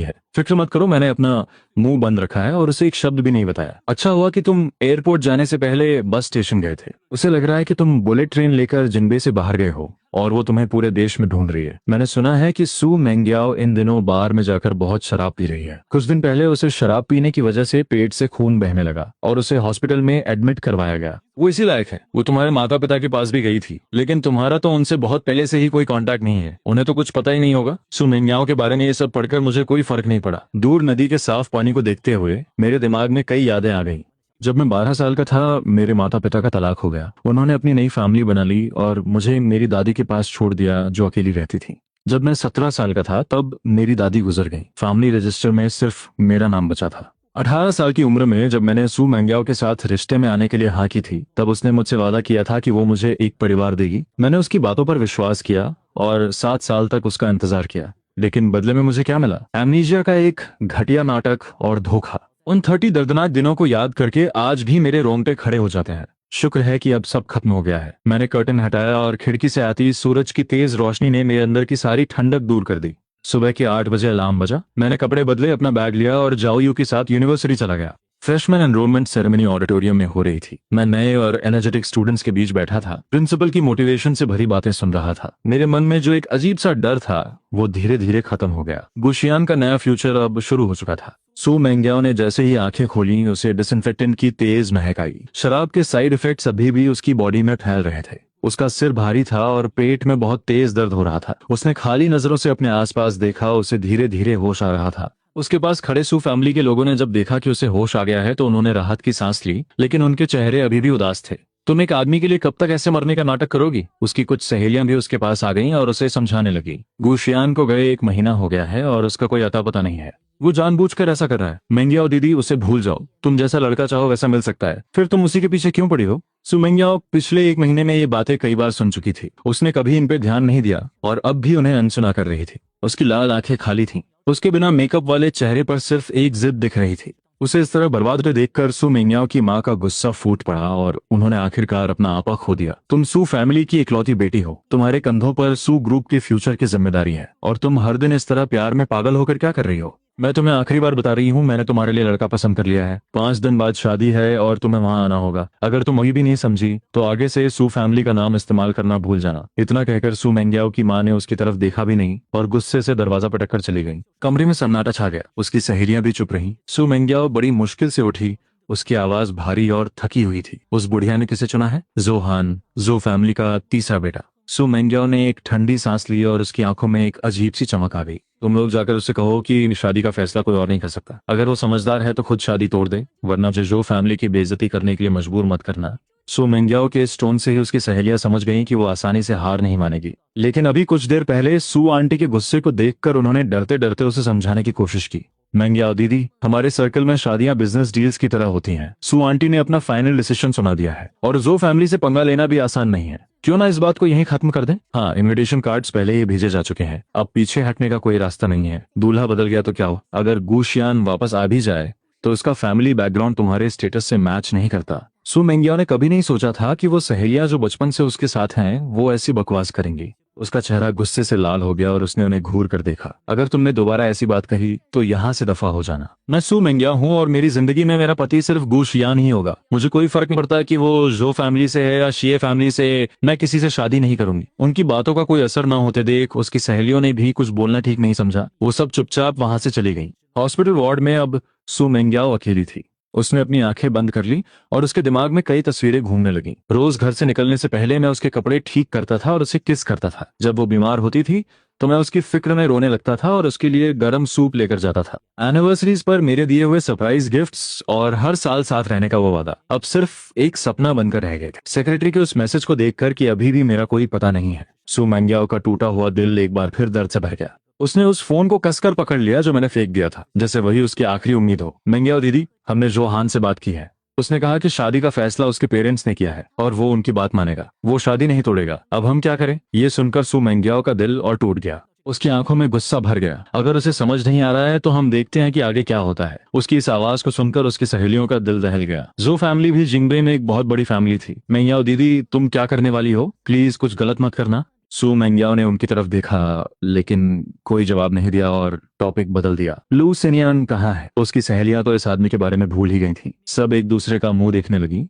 है। फिक्र मत करो, मैंने अपना मुंह बंद रखा है और उसे एक शब्द भी नहीं बताया। अच्छा हुआ कि तुम एयरपोर्ट जाने से पहले बस स्टेशन गए थे। उसे लग रहा है कि तुम बुलेट ट्रेन लेकर जिन्बे से बाहर गए हो और वो तुम्हें पूरे देश में ढूंढ रही है। मैंने सुना है कि सू मेंग्याओ इन दिनों बार में जाकर बहुत शराब पी रही है। कुछ दिन पहले उसे शराब पीने की वजह से पेट से खून बहने लगा और उसे हॉस्पिटल में एडमिट करवाया गया। वो इसी लायक है। वो तुम्हारे माता पिता के पास भी गई थी, लेकिन तुम्हारा तो उनसे बहुत पहले से ही कोई कांटेक्ट नहीं है। उन्हें तो कुछ पता ही नहीं होगा। सू मेंग्याओ के बारे में ये सब पढ़कर मुझे कोई फर्क नहीं पड़ा। दूर नदी के साफ पानी को देखते हुए मेरे दिमाग में कई यादें आ गई। जब मैं 12 साल का था मेरे माता पिता का तलाक हो गया। उन्होंने अपनी नई फैमिली बना ली और मुझे मेरी दादी के पास छोड़ दिया जो अकेली रहती थी। जब मैं 17 साल का था तब मेरी दादी गुजर गई। फैमिली रजिस्टर में सिर्फ मेरा नाम बचा था। 18 साल की उम्र में जब मैंने सू मेंग्याओ के साथ रिश्ते में आने के लिए हाँ की थी तब उसने मुझसे वादा किया था कि वो मुझे एक परिवार देगी। मैंने उसकी बातों पर विश्वास किया और 7 साल तक उसका इंतजार किया। लेकिन बदले में मुझे क्या मिला? एमनीजिया का एक घटिया नाटक और धोखा। उन 30 दर्दनाक दिनों को याद करके आज भी मेरे रोंगटे खड़े हो जाते हैं। शुक्र है कि अब सब खत्म हो गया है। मैंने कर्टन हटाया और खिड़की से आती सूरज की तेज रोशनी ने मेरे अंदर की सारी ठंडक दूर कर दी। सुबह के 8 बजे अलार्म बजा। मैंने कपड़े बदले, अपना बैग लिया और जाओयू के साथ यूनिवर्सिटी चला गया। फ्रेशमैन एनरोलमेंट सेरेमनी ऑडिटोरियम में हो रही थी। मैं नए और एनर्जेटिक स्टूडेंट्स के बीच बैठा था। प्रिंसिपल की मोटिवेशन से भरी बातें सुन रहा था। मेरे मन में जो एक अजीब सा डर था वो धीरे धीरे खत्म हो गया। गुशियान का नया फ्यूचर अब शुरू हो चुका था। सू मेंग्याओ ने जैसे ही आंखें खोली उसे डिसइंफेक्टेंट की तेज महक आई। शराब के साइड इफेक्ट्स अभी भी उसकी बॉडी में फैल रहे थे। उसका सिर भारी था और पेट में बहुत तेज दर्द हो रहा था। उसने खाली नजरों से अपने आसपास देखा। उसे धीरे धीरे होश आ रहा था। उसके पास खड़े सू फैमिली के लोगों ने जब देखा कि उसे होश आ गया है तो उन्होंने राहत की सांस ली, लेकिन उनके चेहरे अभी भी उदास थे। तुम एक आदमी के लिए कब तक ऐसे मरने का नाटक करोगी? उसकी कुछ सहेलियां भी उसके पास आ गईं और उसे समझाने लगी। गुशियान को गए 1 महीना हो गया है और उसका कोई अता पता नहीं है। वो जानबूझकर ऐसा कर रहा है। मेंग्याओ दीदी, उसे भूल जाओ। तुम जैसा लड़का चाहो वैसा मिल सकता है। फिर तुम उसी के पीछे क्यों पड़ी हो? सू मेंग्याओ पिछले 1 महीने में ये बातें कई बार सुन चुकी थी। उसने कभी इन पे ध्यान नहीं दिया और अब भी उन्हें अनसुना कर रही थी। उसकी लाल आंखें खाली थीं। उसके बिना मेकअप वाले चेहरे पर सिर्फ एक जिद दिख रही थी। उसे इस तरह बर्बाद होते देखकर सू मेंग्याओ की माँ का गुस्सा फूट पड़ा और उन्होंने आखिरकार अपना आपा खो दिया। तुम सू फैमिली की इकलौती बेटी हो। तुम्हारे कंधों पर सू ग्रुप के फ्यूचर की जिम्मेदारी है और तुम हर दिन इस तरह प्यार में पागल होकर क्या कर रही हो? मैं तुम्हें आखिरी बार बता रही हूँ, मैंने तुम्हारे लिए लड़का पसंद कर लिया है। 5 दिन बाद शादी है और तुम्हें वहां आना होगा। अगर तुम वही भी नहीं समझी तो आगे से सू फैमिली का नाम इस्तेमाल करना भूल जाना। इतना कहकर सू मेंग्याओ की माँ ने उसकी तरफ देखा भी नहीं और गुस्से से दरवाजा पटक कर चली गई। कमरे में सन्नाटा छा गया। उसकी सहेलियां भी चुप रहीं। सू मेंग्याओ बड़ी मुश्किल से उठी। उसकी आवाज भारी और थकी हुई थी। उस बुढ़िया ने किसे चुना है? जोहान, जो फैमिली का तीसरा बेटा। सू मेंग्याओ ने एक ठंडी सांस ली और उसकी आंखों में एक अजीब सी चमक आ गई। तुम लोग जाकर उससे कहो कि शादी का फैसला कोई और नहीं कर सकता। अगर वो समझदार है तो खुद शादी तोड़ दे, वरना मुझे जो फैमिली की बेइज्जती करने के लिए मजबूर मत करना। सू मेंग्याओ के इस टोन से ही उसकी सहेलियां समझ गईं कि वो आसानी से हार नहीं मानेगी। लेकिन अभी कुछ देर पहले सू आंटी के गुस्से को देखकर उन्होंने डरते डरते उसे समझाने की कोशिश की। मेंग्याओ दीदी, हमारे सर्कल में शादियां बिजनेस डील्स की तरह होती हैं। सू आंटी ने अपना फाइनल डिसीजन सुना दिया है और जो फैमिली से पंगा लेना भी आसान नहीं है। क्यों ना इस बात को यहीं खत्म कर दें? हाँ, इनविटेशन कार्ड्स पहले ही भेजे जा चुके हैं। अब पीछे हटने का कोई रास्ता नहीं है। दूल्हा बदल गया तो क्या हो? अगर गुशियान वापस आ भी जाए तो उसका फैमिली बैकग्राउंड तुम्हारे स्टेटस से मैच नहीं करता। सू मेंग्याओ ने कभी नहीं सोचा था कि वो सहेलियां जो बचपन से उसके साथ हैं वो ऐसी बकवास करेंगी। उसका चेहरा गुस्से से लाल हो गया और उसने उन्हें घूर कर देखा। अगर तुमने दोबारा ऐसी बात कही तो यहाँ से दफा हो जाना। मैं सू मेंग्याओ हूँ और मेरी जिंदगी में मेरा पति सिर्फ गुशियान ही होगा। मुझे कोई फर्क नहीं पड़ता कि वो जो फैमिली से है या शिए फैमिली से। मैं किसी से शादी नहीं करूंगी। उनकी बातों का कोई असर ना होते देख उसकी सहेलियों ने भी कुछ बोलना ठीक नहीं समझा। वो सब चुपचाप वहां से चली गई। हॉस्पिटल वार्ड में अब सू मेंग्याओ अकेली थी। उसने अपनी आंखें बंद कर ली और उसके दिमाग में कई तस्वीरें घूमने लगी। रोज घर से निकलने से पहले मैं उसके कपड़े ठीक करता था और उसे किस करता था। जब वो बीमार होती थी तो मैं उसकी फिक्र में रोने लगता था और उसके लिए गर्म सूप लेकर जाता था। एनिवर्सरीज पर मेरे दिए हुए सरप्राइज गिफ्ट्स और हर साल साथ रहने का वो वादा अब सिर्फ एक सपना बनकर रह गए थे। सेक्रेटरी के उस मैसेज को देखकर कि अभी भी मेरा कोई पता नहीं है, सू मैंग्याओ का टूटा हुआ दिल एक बार फिर दर्द से भर गया। उसने उस फोन को कसकर पकड़ लिया जो मैंने फेंक दिया था, जैसे वही उसकी आखिरी उम्मीद हो। मैंग्याओ दीदी, हमने जोहान से बात की है। उसने कहा कि शादी का फैसला उसके पेरेंट्स ने किया है और वो उनकी बात मानेगा, वो शादी नहीं तोड़ेगा। अब हम क्या करें? ये सुनकर सू मैंग्याओ का दिल और टूट गया। उसकी आंखों में गुस्सा भर गया। अगर उसे समझ नहीं आ रहा है तो हम देखते हैं कि आगे क्या होता है। उसकी इस आवाज को सुनकर उसकी सहेलियों का दिल दहल गया। जो फैमिली भी जिंगबे में एक बहुत बड़ी फैमिली थी। मैंग्याओ दीदी, तुम क्या करने वाली हो? प्लीज कुछ गलत मत करना। सू मैंग्याओ ने उनकी तरफ देखा लेकिन कोई जवाब नहीं दिया और टॉपिक बदल दिया। लू सिनियन कहाँ है? उसकी सहेलियां तो इस आदमी के बारे में भूल ही गई थी। सब एक दूसरे का मुंह देखने लगी।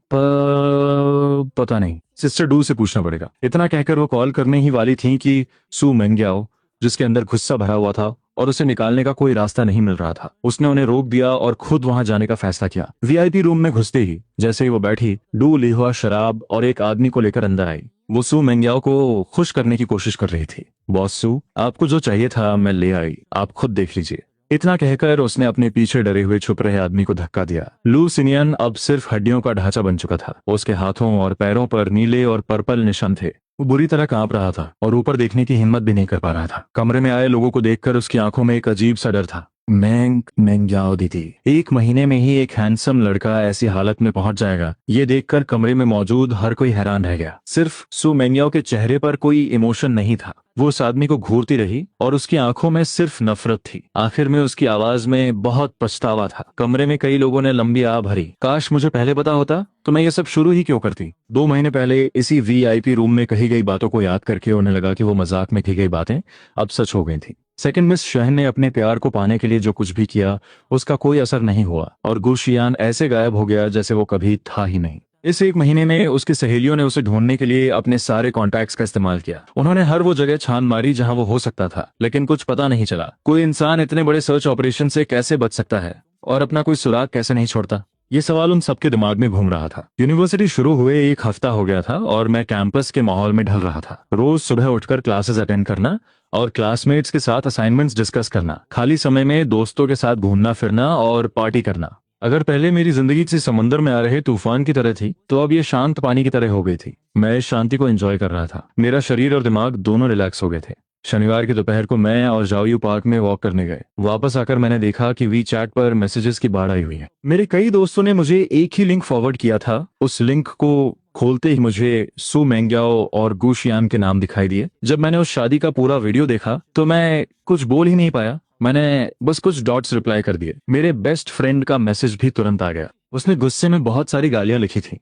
पता नहीं, सिस्टर डू से पूछना पड़ेगा। इतना कहकर वो कॉल करने ही वाली थी कि सू मैंग्याओ, जिसके अंदर गुस्सा भरा हुआ था और उसे निकालने का कोई रास्ता नहीं मिल रहा था, उसने उन्हें रोक दिया और खुद वहां जाने का फैसला किया। वीआईपी रूम में घुसते ही जैसे ही वो बैठी, डू ली हुआ शराब और एक आदमी को लेकर अंदर आई। वो सू मैंग्याओ को खुश करने की कोशिश कर रही थी। बॉस सू, आपको जो चाहिए था मैं ले आई, आप खुद देख लीजिए। इतना कहकर उसने अपने पीछे डरे हुए छुप रहे आदमी को धक्का दिया। लू सिनियन अब सिर्फ हड्डियों का ढांचा बन चुका था। उसके हाथों और पैरों पर नीले और पर्पल निशान थे। वो बुरी तरह कांप रहा था और ऊपर देखने की हिम्मत भी नहीं कर पा रहा था। कमरे में आए लोगों को देखकर उसकी आंखों में एक अजीब सा डर था। मैंग्याओ दीदी, 1 महीने में ही एक हैंडसम लड़का ऐसी हालत में पहुंच जाएगा, ये देखकर कमरे में मौजूद हर कोई हैरान रह गया। सिर्फ सू मैंग्याओ के चेहरे पर कोई इमोशन नहीं था। वो उस आदमी को घूरती रही और उसकी आंखों में सिर्फ नफरत थी। आखिर में उसकी आवाज में बहुत पछतावा था। कमरे में कई लोगों ने लंबी आह भरी। काश मुझे पहले पता होता तो मैं ये सब शुरू ही क्यों करती। 2 महीने पहले इसी वीआईपी रूम में कही गई बातों को याद करके उन्हें लगा कि वो मजाक में की गई बातें अब सच हो गई थी। सेकंड मिस शहन ने अपने प्यार को पाने के लिए जो कुछ भी किया उसका कोई असर नहीं हुआ और गुशियान ऐसे गायब हो गया जैसे वो कभी था ही नहीं। इस 1 महीने में उसकी सहेलियों ने उसे ढूंढने के लिए अपने सारे कॉन्टैक्ट्स का इस्तेमाल किया। उन्होंने हर वो जगह छान मारी जहां वो हो सकता था, लेकिन कुछ पता नहीं चला। कोई इंसान इतने बड़े सर्च ऑपरेशन से कैसे बच सकता है और अपना कोई सुराग कैसे नहीं छोड़ता? ये सवाल उन सबके दिमाग में घूम रहा था। यूनिवर्सिटी शुरू हुए 1 हफ्ता हो गया था और मैं कैंपस के माहौल में ढल रहा था। रोज सुबह उठकर क्लासेस अटेंड करना और क्लासमेट्स के साथ असाइनमेंट्स डिस्कस करना, खाली समय में दोस्तों के साथ घूमना फिरना और पार्टी करना। अगर पहले मेरी जिंदगी से समंदर में आ रहे तूफान की तरह थी तो अब ये शांत पानी की तरह हो गई थी। मैं इस शांति को एंजॉय कर रहा था। मेरा शरीर और दिमाग दोनों रिलैक्स हो गए थे। शनिवार की दोपहर को मैं और जाओयू पार्क में वॉक करने गए। वापस आकर मैंने देखा कि वी चैट पर मैसेजेस की बाढ़ आई हुई है। मेरे कई दोस्तों ने मुझे एक ही लिंक फॉरवर्ड किया था। उस लिंक को खोलते ही मुझे सू मैंग्याओ और गुशियान के नाम दिखाई दिए। जब मैंने उस शादी का पूरा वीडियो देखा तो मैं कुछ बोल ही नहीं पाया। मैंने बस कुछ डॉट्स रिप्लाई कर दिए। मेरे बेस्ट फ्रेंड का मैसेज भी तुरंत आ गया। उसने गुस्से में बहुत सारी गालियां लिखी थी।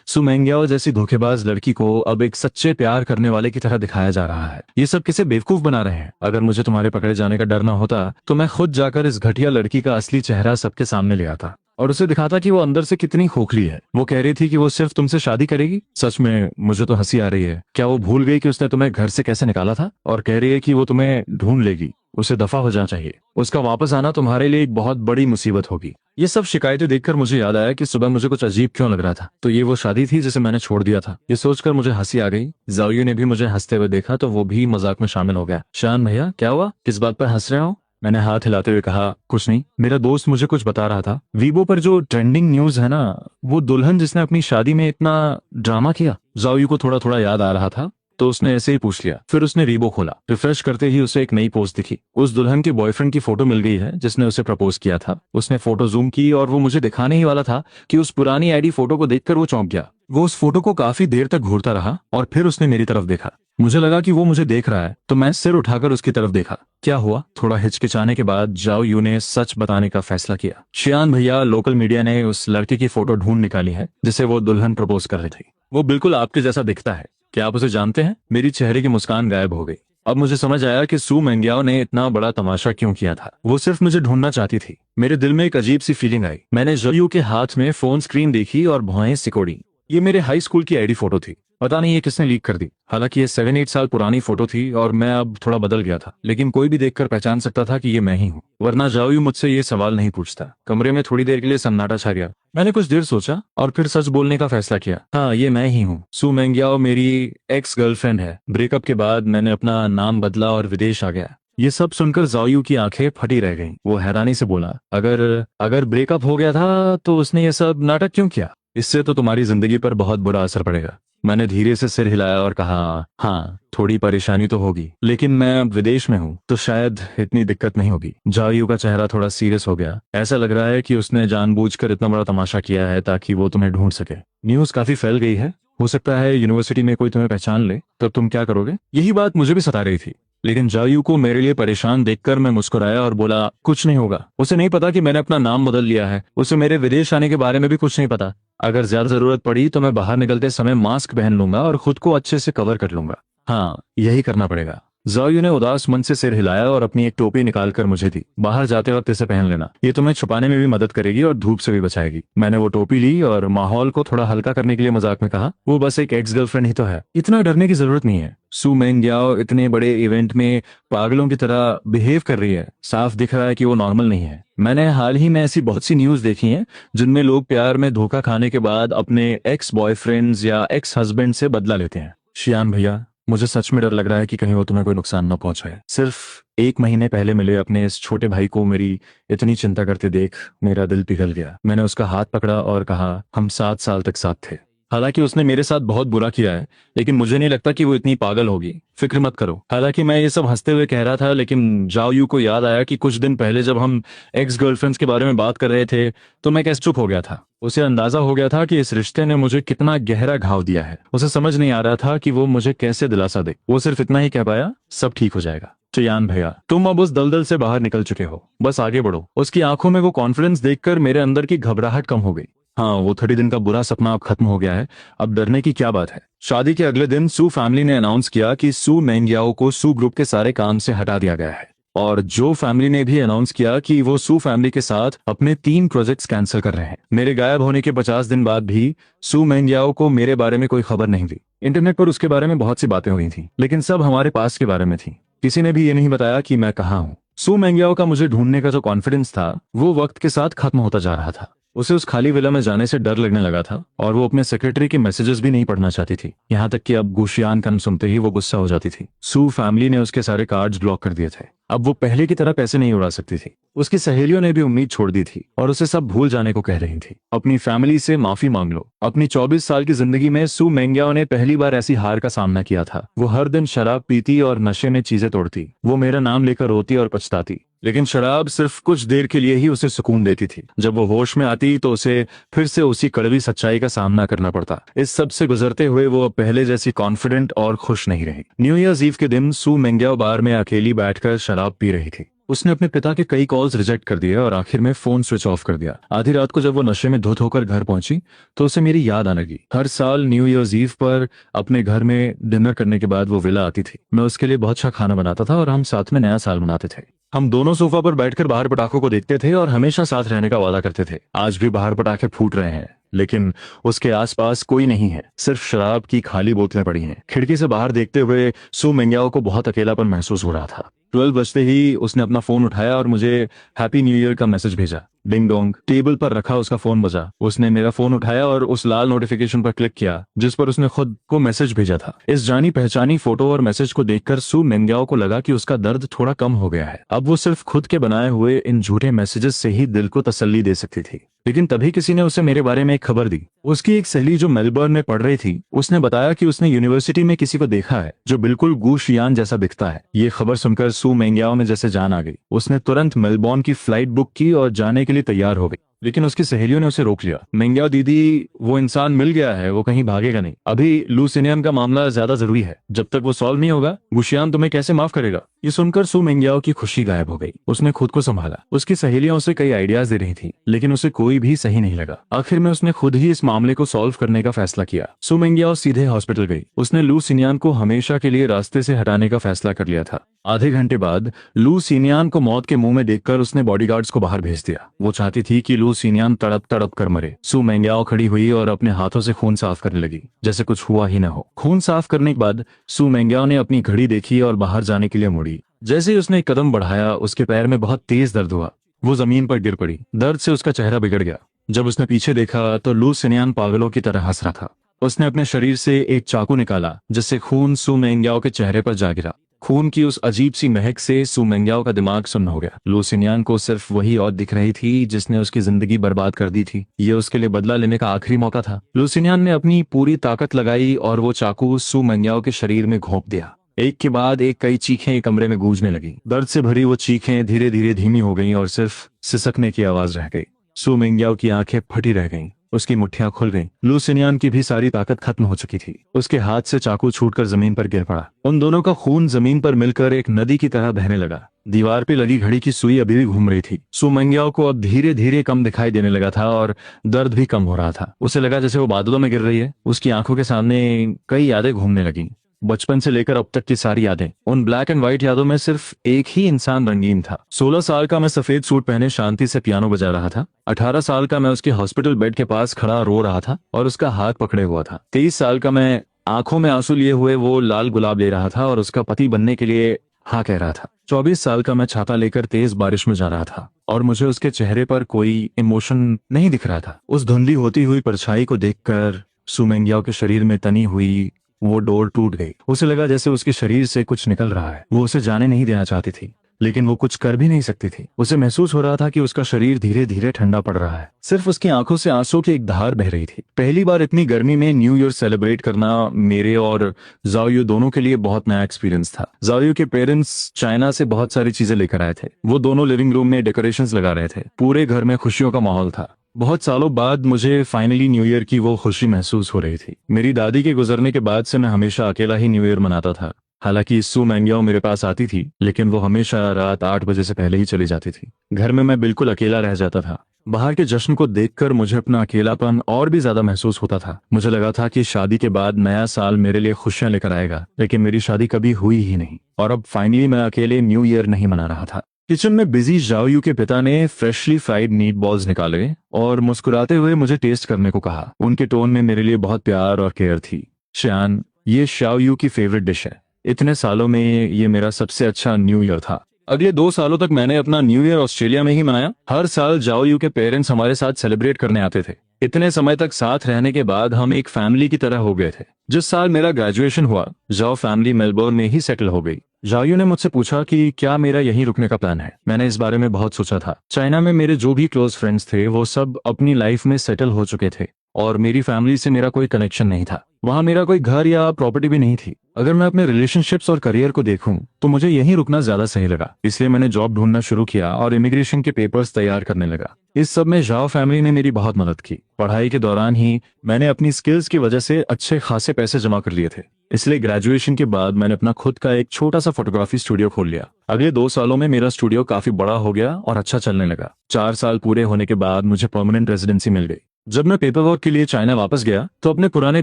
सू मैंग्याओ जैसी धोखेबाज लड़की को अब एक सच्चे प्यार करने वाले की तरह दिखाया जा रहा है। ये सब किसे बेवकूफ बना रहे हैं? अगर मुझे तुम्हारे पकड़े जाने का डर न होता तो मैं खुद जाकर इस घटिया लड़की का असली चेहरा सबके सामने ले आता और उसे दिखाता कि वो अंदर से कितनी खोखली है। वो कह रही थी कि वो सिर्फ तुमसे शादी करेगी। सच में मुझे तो हंसी आ रही है। क्या वो भूल गई कि उसने तुम्हें घर से कैसे निकाला था? और कह रही है कि वो तुम्हें ढूंढ लेगी। उसे दफा हो जाना चाहिए। उसका वापस आना तुम्हारे लिए एक बहुत बड़ी मुसीबत होगी। ये सब शिकायतें देखकर मुझे याद आया कि सुबह मुझे कुछ अजीब क्यों लग रहा था। तो ये वो शादी थी जिसे मैंने छोड़ दिया था। ये सोचकर मुझे हंसी आ गई। जाओयू ने भी मुझे हंसते हुए देखा तो वो भी मजाक में शामिल हो गया। शान भैया, क्या हुआ? किस बात पर हंस रहे हो? मैंने हाथ हिलाते हुए कहा, कुछ नहीं। मेरा दोस्त मुझे कुछ बता रहा था। वीबो पर जो ट्रेंडिंग न्यूज है ना, वो दुल्हन जिसने अपनी शादी में इतना ड्रामा किया। जाओयू को थोड़ा थोड़ा याद आ रहा था तो उसने ऐसे ही पूछ लिया। फिर उसने रीबो खोला। रिफ्रेश करते ही उसे एक नई पोस्ट दिखी। उस दुल्हन के बॉयफ्रेंड की फोटो मिल गई है जिसने उसे प्रपोज किया था। उसने फोटो जूम की और वो मुझे दिखाने ही वाला था कि उस पुरानी आईडी फोटो को देखकर वो चौंक गया। वो उस फोटो को काफी देर तक घूरता रहा और फिर उसने मेरी तरफ देखा। मुझे लगा कि वो मुझे देख रहा है तो मैं सिर उठाकर उसकी तरफ देखा। क्या हुआ? थोड़ा हिचकिचाने के बाद जाओयू ने सच बताने का फैसला किया। शियान भैया, लोकल मीडिया ने उस लड़के की फोटो ढूंढ निकाली है जिसे वो दुल्हन प्रपोज कर रही थी। वो बिल्कुल आपके जैसा दिखता है। क्या आप उसे जानते हैं? मेरी चेहरे की मुस्कान गायब हो गई। अब मुझे समझ आया कि सू मैंग्याओ ने इतना बड़ा तमाशा क्यों किया था। वो सिर्फ मुझे ढूंढना चाहती थी। मेरे दिल में एक अजीब सी फीलिंग आई। मैंने जाओयू के हाथ में फोन स्क्रीन देखी और भौहें सिकोड़ी। ये मेरे हाई स्कूल की आईडी फोटो थी। पता नहीं ये किसने लीक कर दी। हालांकि ये 7-8 साल पुरानी फोटो थी और मैं अब थोड़ा बदल गया था, लेकिन कोई भी देखकर पहचान सकता था कि ये मैं ही हूँ, वरना जाओयू मुझसे ये सवाल नहीं पूछता। कमरे में थोड़ी देर के लिए सन्नाटा छा गया। मैंने कुछ देर सोचा और फिर सच बोलने का फैसला किया। हाँ, ये मैं ही हूँ। सू मेंग्याओ मेरी एक्स गर्लफ्रेंड है। ब्रेकअप के बाद मैंने अपना नाम बदला और विदेश आ गया। ये सब सुनकर जाओयू की आंखें फटी रह गईं। वो हैरानी से बोला, अगर अगर ब्रेकअप हो गया था तो उसने ये सब नाटक क्यों किया? इससे तो तुम्हारी जिंदगी पर बहुत बुरा असर पड़ेगा। मैंने धीरे से सिर हिलाया और कहा, हाँ, थोड़ी परेशानी तो होगी, लेकिन मैं अब विदेश में हूँ तो शायद इतनी दिक्कत नहीं होगी। जाओयू का चेहरा थोड़ा सीरियस हो गया। ऐसा लग रहा है कि उसने जानबूझकर इतना बड़ा तमाशा किया है ताकि वो तुम्हें ढूंढ सके। न्यूज़ काफी फैल गई है। हो सकता है यूनिवर्सिटी में कोई तुम्हें पहचान ले, तब तुम क्या करोगे? यही बात मुझे भी सता रही थी, लेकिन जायू को मेरे लिए परेशान देखकर मैं मुस्कुराया और बोला, कुछ नहीं होगा। उसे नहीं पता कि मैंने अपना नाम बदल लिया है। उसे मेरे विदेश आने के बारे में भी कुछ नहीं पता। अगर ज्यादा जरूरत पड़ी तो मैं बाहर निकलते समय मास्क पहन लूंगा और खुद को अच्छे से कवर कर लूंगा। हाँ, यही करना पड़ेगा। जायू ने उदास मन से सिर हिलाया और अपनी एक टोपी निकालकर मुझे दी। बाहर जाते वक्त इसे पहन लेना, ये तुम्हें छुपाने में भी मदद करेगी और धूप से भी बचाएगी। मैंने वो टोपी ली और माहौल को थोड़ा हल्का करने के लिए मजाक में कहा, वो बस एक एक्स गर्लफ्रेंड ही तो है, इतना डरने की जरूरत नहीं है। सू मेंग्याओ इतने बड़े इवेंट में पागलों की तरह बिहेव कर रही है। साफ दिख रहा है कि वो नॉर्मल नहीं है। मैंने हाल ही में ऐसी बहुत सी न्यूज देखी हैं जिनमें लोग प्यार में धोखा खाने के बाद अपने एक्स बॉयफ्रेंड्स या एक्स हस्बैंड से बदला लेते हैं। शियान भैया, मुझे सच में डर लग रहा है कि कहीं वो तुम्हें कोई नुकसान न पहुंचाए। सिर्फ 1 महीने पहले मिले अपने इस छोटे भाई को मेरी इतनी चिंता करते देख मेरा दिल पिघल गया। मैंने उसका हाथ पकड़ा और कहा, हम 7 साल तक साथ थे। हालांकि उसने मेरे साथ बहुत बुरा किया है, लेकिन मुझे नहीं लगता कि वो इतनी पागल होगी। फिक्र मत करो। हालांकि मैं ये सब हंसते हुए कह रहा था, लेकिन जाओयू को याद आया कि कुछ दिन पहले जब हम एक्स गर्लफ्रेंड्स के बारे में बात कर रहे थे तो मैं कैसे चुप हो गया था। उसे अंदाजा हो गया था कि इस रिश्ते ने मुझे कितना गहरा घाव दिया है। उसे समझ नहीं आ रहा था कि वो मुझे कैसे दिलासा दे। वो सिर्फ इतना ही कह पाया, सब ठीक हो जाएगा। चियान भैया, तुम अब उस दलदल से बाहर निकल चुके हो, बस आगे बढ़ो। उसकी आंखों में वो कॉन्फिडेंस देखकर मेरे अंदर की घबराहट कम हो गई। हाँ, वो 30 दिन का बुरा सपना अब खत्म हो गया है। अब डरने की क्या बात है। शादी के अगले दिन सू फैमिली ने अनाउंस किया कि सू मेंग्याओ को सू ग्रुप के सारे काम से हटा दिया गया है, और जो फैमिली ने भी अनाउंस किया कि वो सू फैमिली के साथ अपने 3 प्रोजेक्ट्स कैंसिल कर रहे हैं। मेरे गायब होने के 50 दिन बाद भी सू मेंग्याओ को मेरे बारे में कोई खबर नहीं थी। इंटरनेट पर उसके बारे में बहुत सी बातें हुई थी, लेकिन सब हमारे पास के बारे में थी। किसी ने भी ये नहीं बताया कि मैं कहाँ हूँ। सू मेंग्याओ का मुझे ढूंढने का जो कॉन्फिडेंस था वो वक्त के साथ खत्म होता जा रहा था। उसे उस खाली विला में जाने से डर लगने लगा था और वो अपने सेक्रेटरी के मैसेजेस भी नहीं पढ़ना चाहती थी। यहाँ तक कि अब गुशियान का नाम सुनते ही वो गुस्सा हो जाती थी। सू फैमिली ने उसके सारे कार्ड्स ब्लॉक कर दिए थे। अब वो पहले की तरह पैसे नहीं उड़ा सकती थी। उसकी सहेलियों ने भी उम्मीद छोड़ दी थी और उसे सब भूल जाने को कह रही थी। अपनी फैमिली से माफी मांग लो। अपनी 24 साल की जिंदगी में सू मेंग्याओ ने पहली बार ऐसी हार का सामना किया था। वो हर दिन शराब पीती और नशे में चीजें तोड़ती। वो मेरा नाम लेकर रोती और पछताती, लेकिन शराब सिर्फ कुछ देर के लिए ही उसे सुकून देती थी। जब वो होश में आती तो उसे फिर से उसी कड़वी सच्चाई का सामना करना पड़ता। इस सब से गुजरते हुए वो अब पहले जैसी कॉन्फिडेंट और खुश नहीं रही। न्यू ईयर्स ईव के दिन सू मेंग्याओ बार में अकेली बैठकर शराब पी रही थी। उसने अपने पिता के कई कॉल्स रिजेक्ट कर दिए और आखिर में फोन स्विच ऑफ कर दिया। आधी रात को जब वो नशे में धुत होकर घर पहुंची तो उसे मेरी याद आने लगी। हर साल न्यू ईयर्स ईव पर अपने घर में डिनर करने के बाद वो विला आती थी। मैं उसके लिए बहुत अच्छा खाना बनाता था और हम साथ में नया साल मनाते थे। हम दोनों सोफा पर बैठकर बाहर पटाखों को देखते थे और हमेशा साथ रहने का वादा करते थे। आज भी बाहर पटाखे फूट रहे हैं, लेकिन उसके आसपास कोई नहीं है। सिर्फ शराब की खाली बोतलें पड़ी हैं। खिड़की से बाहर देखते हुए सू मेंग्याओ को बहुत अकेलापन महसूस हो रहा था। 12 बजते ही उसने अपना फोन उठाया और मुझे हैप्पी न्यू ईयर का मैसेज भेजा। डिंग डोंग, टेबल पर रखा उसका फोन बजा। उसने मेरा फोन उठाया और उस लाल नोटिफिकेशन पर क्लिक किया जिस पर उसने खुद को मैसेज भेजा था। इस जानी पहचानी फोटो और मैसेज को देखकर सू मेंग्याओ को लगा कि उसका दर्द थोड़ा कम हो गया है। अब वो सिर्फ खुद के बनाए हुए इन झूठे मैसेजेस से ही दिल को तसल्ली दे सकती थी। लेकिन तभी किसी ने उसे मेरे बारे में एक खबर दी। उसकी एक सहेली जो मेलबर्न में पढ़ रही थी, उसने बताया कि उसने यूनिवर्सिटी में किसी को देखा है जो बिल्कुल गू शियान जैसा दिखता है। ये खबर सुनकर सू मेंग्याओ में जैसे जान आ गई। उसने तुरंत मेलबर्न की फ्लाइट बुक की और जाने के लिए तैयार हो गई, लेकिन उसकी सहेलियों ने उसे रोक लिया। मेंग्याओ दीदी, वो इंसान मिल गया है, वो कहीं भागेगा नहीं। अभी लूसिनियन का मामला ज्यादा जरूरी है। जब तक वो सॉल्व नहीं होगा गुशियान तुम्हें कैसे माफ करेगा। ये सुनकर सू मेंग्याओ की खुशी गायब हो गई। उसने खुद को संभाला। उसकी सहेलियां उसे कई आइडियाज दे रही थी, लेकिन उसे कोई भी सही नहीं लगा। आखिर में उसने खुद ही इस मामले को सॉल्व करने का फैसला किया। सू मेंग्याओ सीधे हॉस्पिटल गई। उसने लू सिनियान को हमेशा के लिए रास्ते से हटाने का फैसला कर लिया था। आधे घंटे बाद लू सिनियान को मौत के मुंह में देखकर उसने बॉडीगार्ड्स को बाहर भेज दिया। वो चाहती थी कि लू लू सिनियान तड़प तड़प कर मरे। सू मेंग्याओ खड़ी हुई और अपने हाथों से खून साफ करने लगी, जैसे कुछ हुआ ही न हो। खून साफ करने के बाद सू मेंग्याओ ने अपनी घड़ी देखी और बाहर जाने के लिए मुड़ी। जैसे ही उसने एक कदम बढ़ाया, उसके पैर में बहुत तेज दर्द हुआ। वो जमीन पर गिर पड़ी। दर्द से उसका चेहरा बिगड़ गया। जब उसने पीछे देखा तो लू सिनियान पागलों की तरह हंस रहा था। उसने अपने शरीर से एक चाकू निकाला, जिससे खून सू मेंग्याओ के चेहरे पर जा गिरा। खून की उस अजीब सी महक से सू मेंग्याओ का दिमाग सुन्न हो गया। लू सिनियान को सिर्फ वही औरत दिख रही थी जिसने उसकी जिंदगी बर्बाद कर दी थी। ये उसके लिए बदला लेने का आखिरी मौका था। लू सिनियान ने अपनी पूरी ताकत लगाई और वो चाकू सू मेंग्याओ के शरीर में घोंप दिया। एक के बाद एक कई चीखें कमरे में गूंजने लगी। दर्द से भरी वो चीखें धीरे धीरे धीमी हो गईं और सिर्फ सिसकने की आवाज रह गई। सू मेंग्याओ की आंखें फटी रह गईं। उसकी मुट्ठियां खुल गईं। लू सिनियान की भी सारी ताकत खत्म हो चुकी थी। उसके हाथ से चाकू छूटकर जमीन पर गिर पड़ा। उन दोनों का खून जमीन पर मिलकर एक नदी की तरह बहने लगा। दीवार पे लगी घड़ी की सुई अभी भी घूम रही थी। सू मेंग्याओ को अब धीरे धीरे कम दिखाई देने लगा था और दर्द भी कम हो रहा था। उसे लगा जैसे वो बादलों में गिर रही है। उसकी आंखों के सामने कई यादें घूमने लगीं। बचपन से लेकर अब तक की सारी यादें। उन ब्लैक एंड व्हाइट यादों में सिर्फ एक ही इंसान रंगीन था। 16 साल का मैं सफेद सूट पहने शांति से पियानो बजा रहा था। 18 साल का मैं उसके हॉस्पिटल बेड के पास खड़ा रो रहा था और उसका हाथ पकड़े हुआ था। 23 साल का मैं आंखों में आंसू लिए हुए वो लाल गुलाब ले रहा था और उसका पति बनने के लिए हाँ कह रहा था। 24 साल का मैं छाता लेकर तेज बारिश में जा रहा था और मुझे उसके चेहरे पर कोई इमोशन नहीं दिख रहा था। उस धुंधली होती हुई परछाई को देखकर सू मेंग्याओ के शरीर में तनी हुई वो डोर टूट गई। उसे लगा जैसे उसके शरीर से कुछ निकल रहा है। वो उसे जाने नहीं देना चाहती थी, लेकिन वो कुछ कर भी नहीं सकती थी। उसे महसूस हो रहा था कि उसका शरीर धीरे धीरे ठंडा पड़ रहा है। सिर्फ उसकी आंखों से आंसू की एक धार बह रही थी। पहली बार इतनी गर्मी में न्यू ईयर सेलिब्रेट करना मेरे और जाओयू दोनों के लिए बहुत नया एक्सपीरियंस था। जाओयू के पेरेंट्स चाइना से बहुत सारी चीजें लेकर आए थे। वो दोनों लिविंग रूम में डेकोरेशंस लगा रहे थे। पूरे घर में खुशियों का माहौल था। बहुत सालों बाद मुझे फाइनली न्यू ईयर की वो खुशी महसूस हो रही थी। मेरी दादी के गुजरने के बाद से मैं हमेशा अकेला ही न्यू ईयर मनाता था। हालांकि सू मेंग्याओ मेरे पास आती थी, लेकिन वो हमेशा रात 8 बजे से पहले ही चली जाती थी। घर में मैं बिल्कुल अकेला रह जाता था। बाहर के जश्न को देखकर मुझे अपना अकेलापन और भी ज्यादा महसूस होता था। मुझे लगा था कि शादी के बाद नया साल मेरे लिए खुशियां लेकर आएगा, लेकिन मेरी शादी कभी हुई ही नहीं और अब फाइनली मैं अकेले न्यू ईयर नहीं मना रहा था। किचन में बिजी जाओयू के पिता ने फ्रेशली फ्राइड मीट बॉल्स निकाले और मुस्कुराते हुए मुझे टेस्ट करने को कहा। उनके टोन में मेरे लिए बहुत प्यार और केयर थी। श्यान, ये शाओयू की फेवरेट डिश है। इतने सालों में ये मेरा सबसे अच्छा न्यू ईयर था। अगले 2 सालों तक मैंने अपना न्यू ईयर ऑस्ट्रेलिया में ही मनाया। हर साल जाओयू के पेरेंट्स हमारे साथ सेलिब्रेट करने आते थे। इतने समय तक साथ रहने के बाद हम एक फैमिली की तरह हो गए थे। जिस साल मेरा ग्रेजुएशन हुआ, जाओ फैमिली मेलबोर्न में ही सेटल हो गई। जाओयू ने मुझसे पूछा कि क्या मेरा यहीं रुकने का प्लान है। मैंने इस बारे में बहुत सोचा था। चाइना में मेरे जो भी क्लोज फ्रेंड्स थे वो सब अपनी लाइफ में सेटल हो चुके थे और मेरी फैमिली से मेरा कोई कनेक्शन नहीं था। वहां मेरा कोई घर या प्रॉपर्टी भी नहीं थी। अगर मैं अपने रिलेशनशिप्स और करियर को देखूं तो मुझे यहीं रुकना ज्यादा सही लगा। इसलिए मैंने जॉब ढूंढना शुरू किया और इमिग्रेशन के पेपर्स तैयार करने लगा। इस सब में जाओ फैमिली ने मेरी बहुत मदद की। पढ़ाई के दौरान ही मैंने अपनी स्किल्स की वजह से अच्छे खासे पैसे जमा कर लिए थे। इसलिए ग्रेजुएशन के बाद मैंने अपना खुद का एक छोटा सा फोटोग्राफी स्टूडियो खोल लिया। अगले 2 सालों में मेरा स्टूडियो काफी बड़ा हो गया और अच्छा चलने लगा। 4 साल पूरे होने के बाद मुझे परमानेंट रेजिडेंसी मिल गई। जब मैं पेपर वर्क के लिए चाइना वापस गया तो अपने पुराने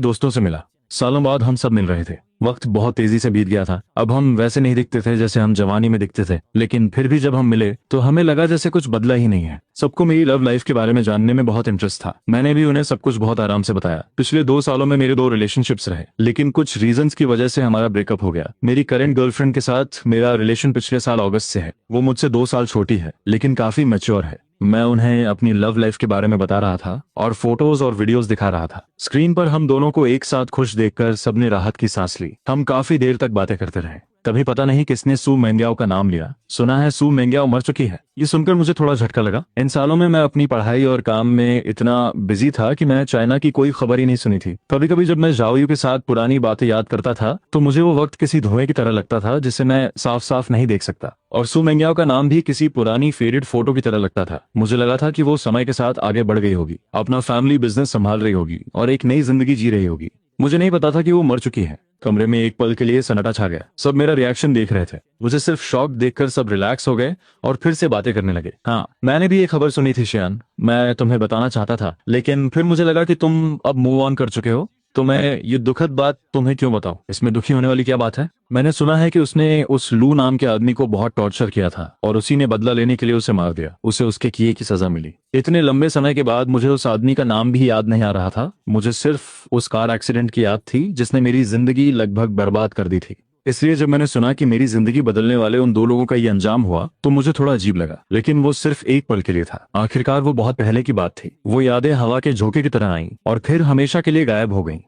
दोस्तों से मिला। सालों बाद हम सब मिल रहे थे। वक्त बहुत तेजी से बीत गया था। अब हम वैसे नहीं दिखते थे जैसे हम जवानी में दिखते थे, लेकिन फिर भी जब हम मिले तो हमें लगा जैसे कुछ बदला ही नहीं है। सबको मेरी लव लाइफ के बारे में जानने में बहुत इंटरेस्ट था। मैंने भी उन्हें सब कुछ बहुत आराम से बताया। पिछले 2 सालों में मेरे 2 रिलेशनशिप्स रहे, लेकिन कुछ रीजंस की वजह से हमारा ब्रेकअप हो गया। मेरी करंट गर्लफ्रेंड के साथ मेरा रिलेशन पिछले साल अगस्त से है। वो मुझसे 2 साल छोटी है, लेकिन काफी मैच्योर है। मैं उन्हें अपनी लव लाइफ के बारे में बता रहा था और फोटोज और वीडियोस दिखा रहा था। स्क्रीन पर हम दोनों को एक साथ खुश देखकर सबने राहत की सांस ली। हम काफी देर तक बातें करते रहे। तभी पता नहीं किसने सू मेंग्याओ का नाम लिया। सुना है सू मेंग्याओ मर चुकी है। ये सुनकर मुझे थोड़ा झटका लगा। इन सालों में मैं अपनी पढ़ाई और काम में इतना बिजी था कि मैं चाइना की कोई खबर ही नहीं सुनी थी। कभी कभी जब मैं जाओयू के साथ पुरानी बातें याद करता था तो मुझे वो वक्त किसी धुएं की तरह लगता था जिसे मैं साफ साफ नहीं देख सकता। और सू मेंग्याओ का नाम भी किसी पुरानी फेडेड फोटो की तरह लगता था। मुझे लगा था कि वो समय के साथ आगे बढ़ गई होगी, अपना फैमिली बिजनेस संभाल रही होगी और एक नई जिंदगी जी रही होगी। मुझे नहीं पता था कि वो मर चुकी है। कमरे में एक पल के लिए सन्नाटा छा गया। सब मेरा रिएक्शन देख रहे थे। मुझे सिर्फ शॉक देखकर सब रिलैक्स हो गए और फिर से बातें करने लगे। हाँ, मैंने भी ये खबर सुनी थी श्यान। मैं तुम्हें बताना चाहता था, लेकिन फिर मुझे लगा कि तुम अब मूव ऑन कर चुके हो। तो मैं ये दुखद बात तुम्हें क्यों बताऊं? इसमें दुखी होने वाली क्या बात है? मैंने सुना है कि उसने उस लू नाम के आदमी को बहुत टॉर्चर किया था और उसी ने बदला लेने के लिए उसे मार दिया। उसे उसके किए की सजा मिली। इतने लंबे समय के बाद मुझे उस आदमी का नाम भी याद नहीं आ रहा था। मुझे सिर्फ उस कार एक्सीडेंट की याद थी जिसने मेरी जिंदगी लगभग बर्बाद कर दी थी। इसलिए जब मैंने सुना कि मेरी जिंदगी बदलने वाले उन दो लोगों का ये अंजाम हुआ तो मुझे थोड़ा अजीब लगा, लेकिन वो सिर्फ एक पल के लिए था। आखिरकार वो बहुत पहले की बात थी। वो यादें हवा के झोंके की तरह आईं और फिर हमेशा के लिए गायब हो गईं।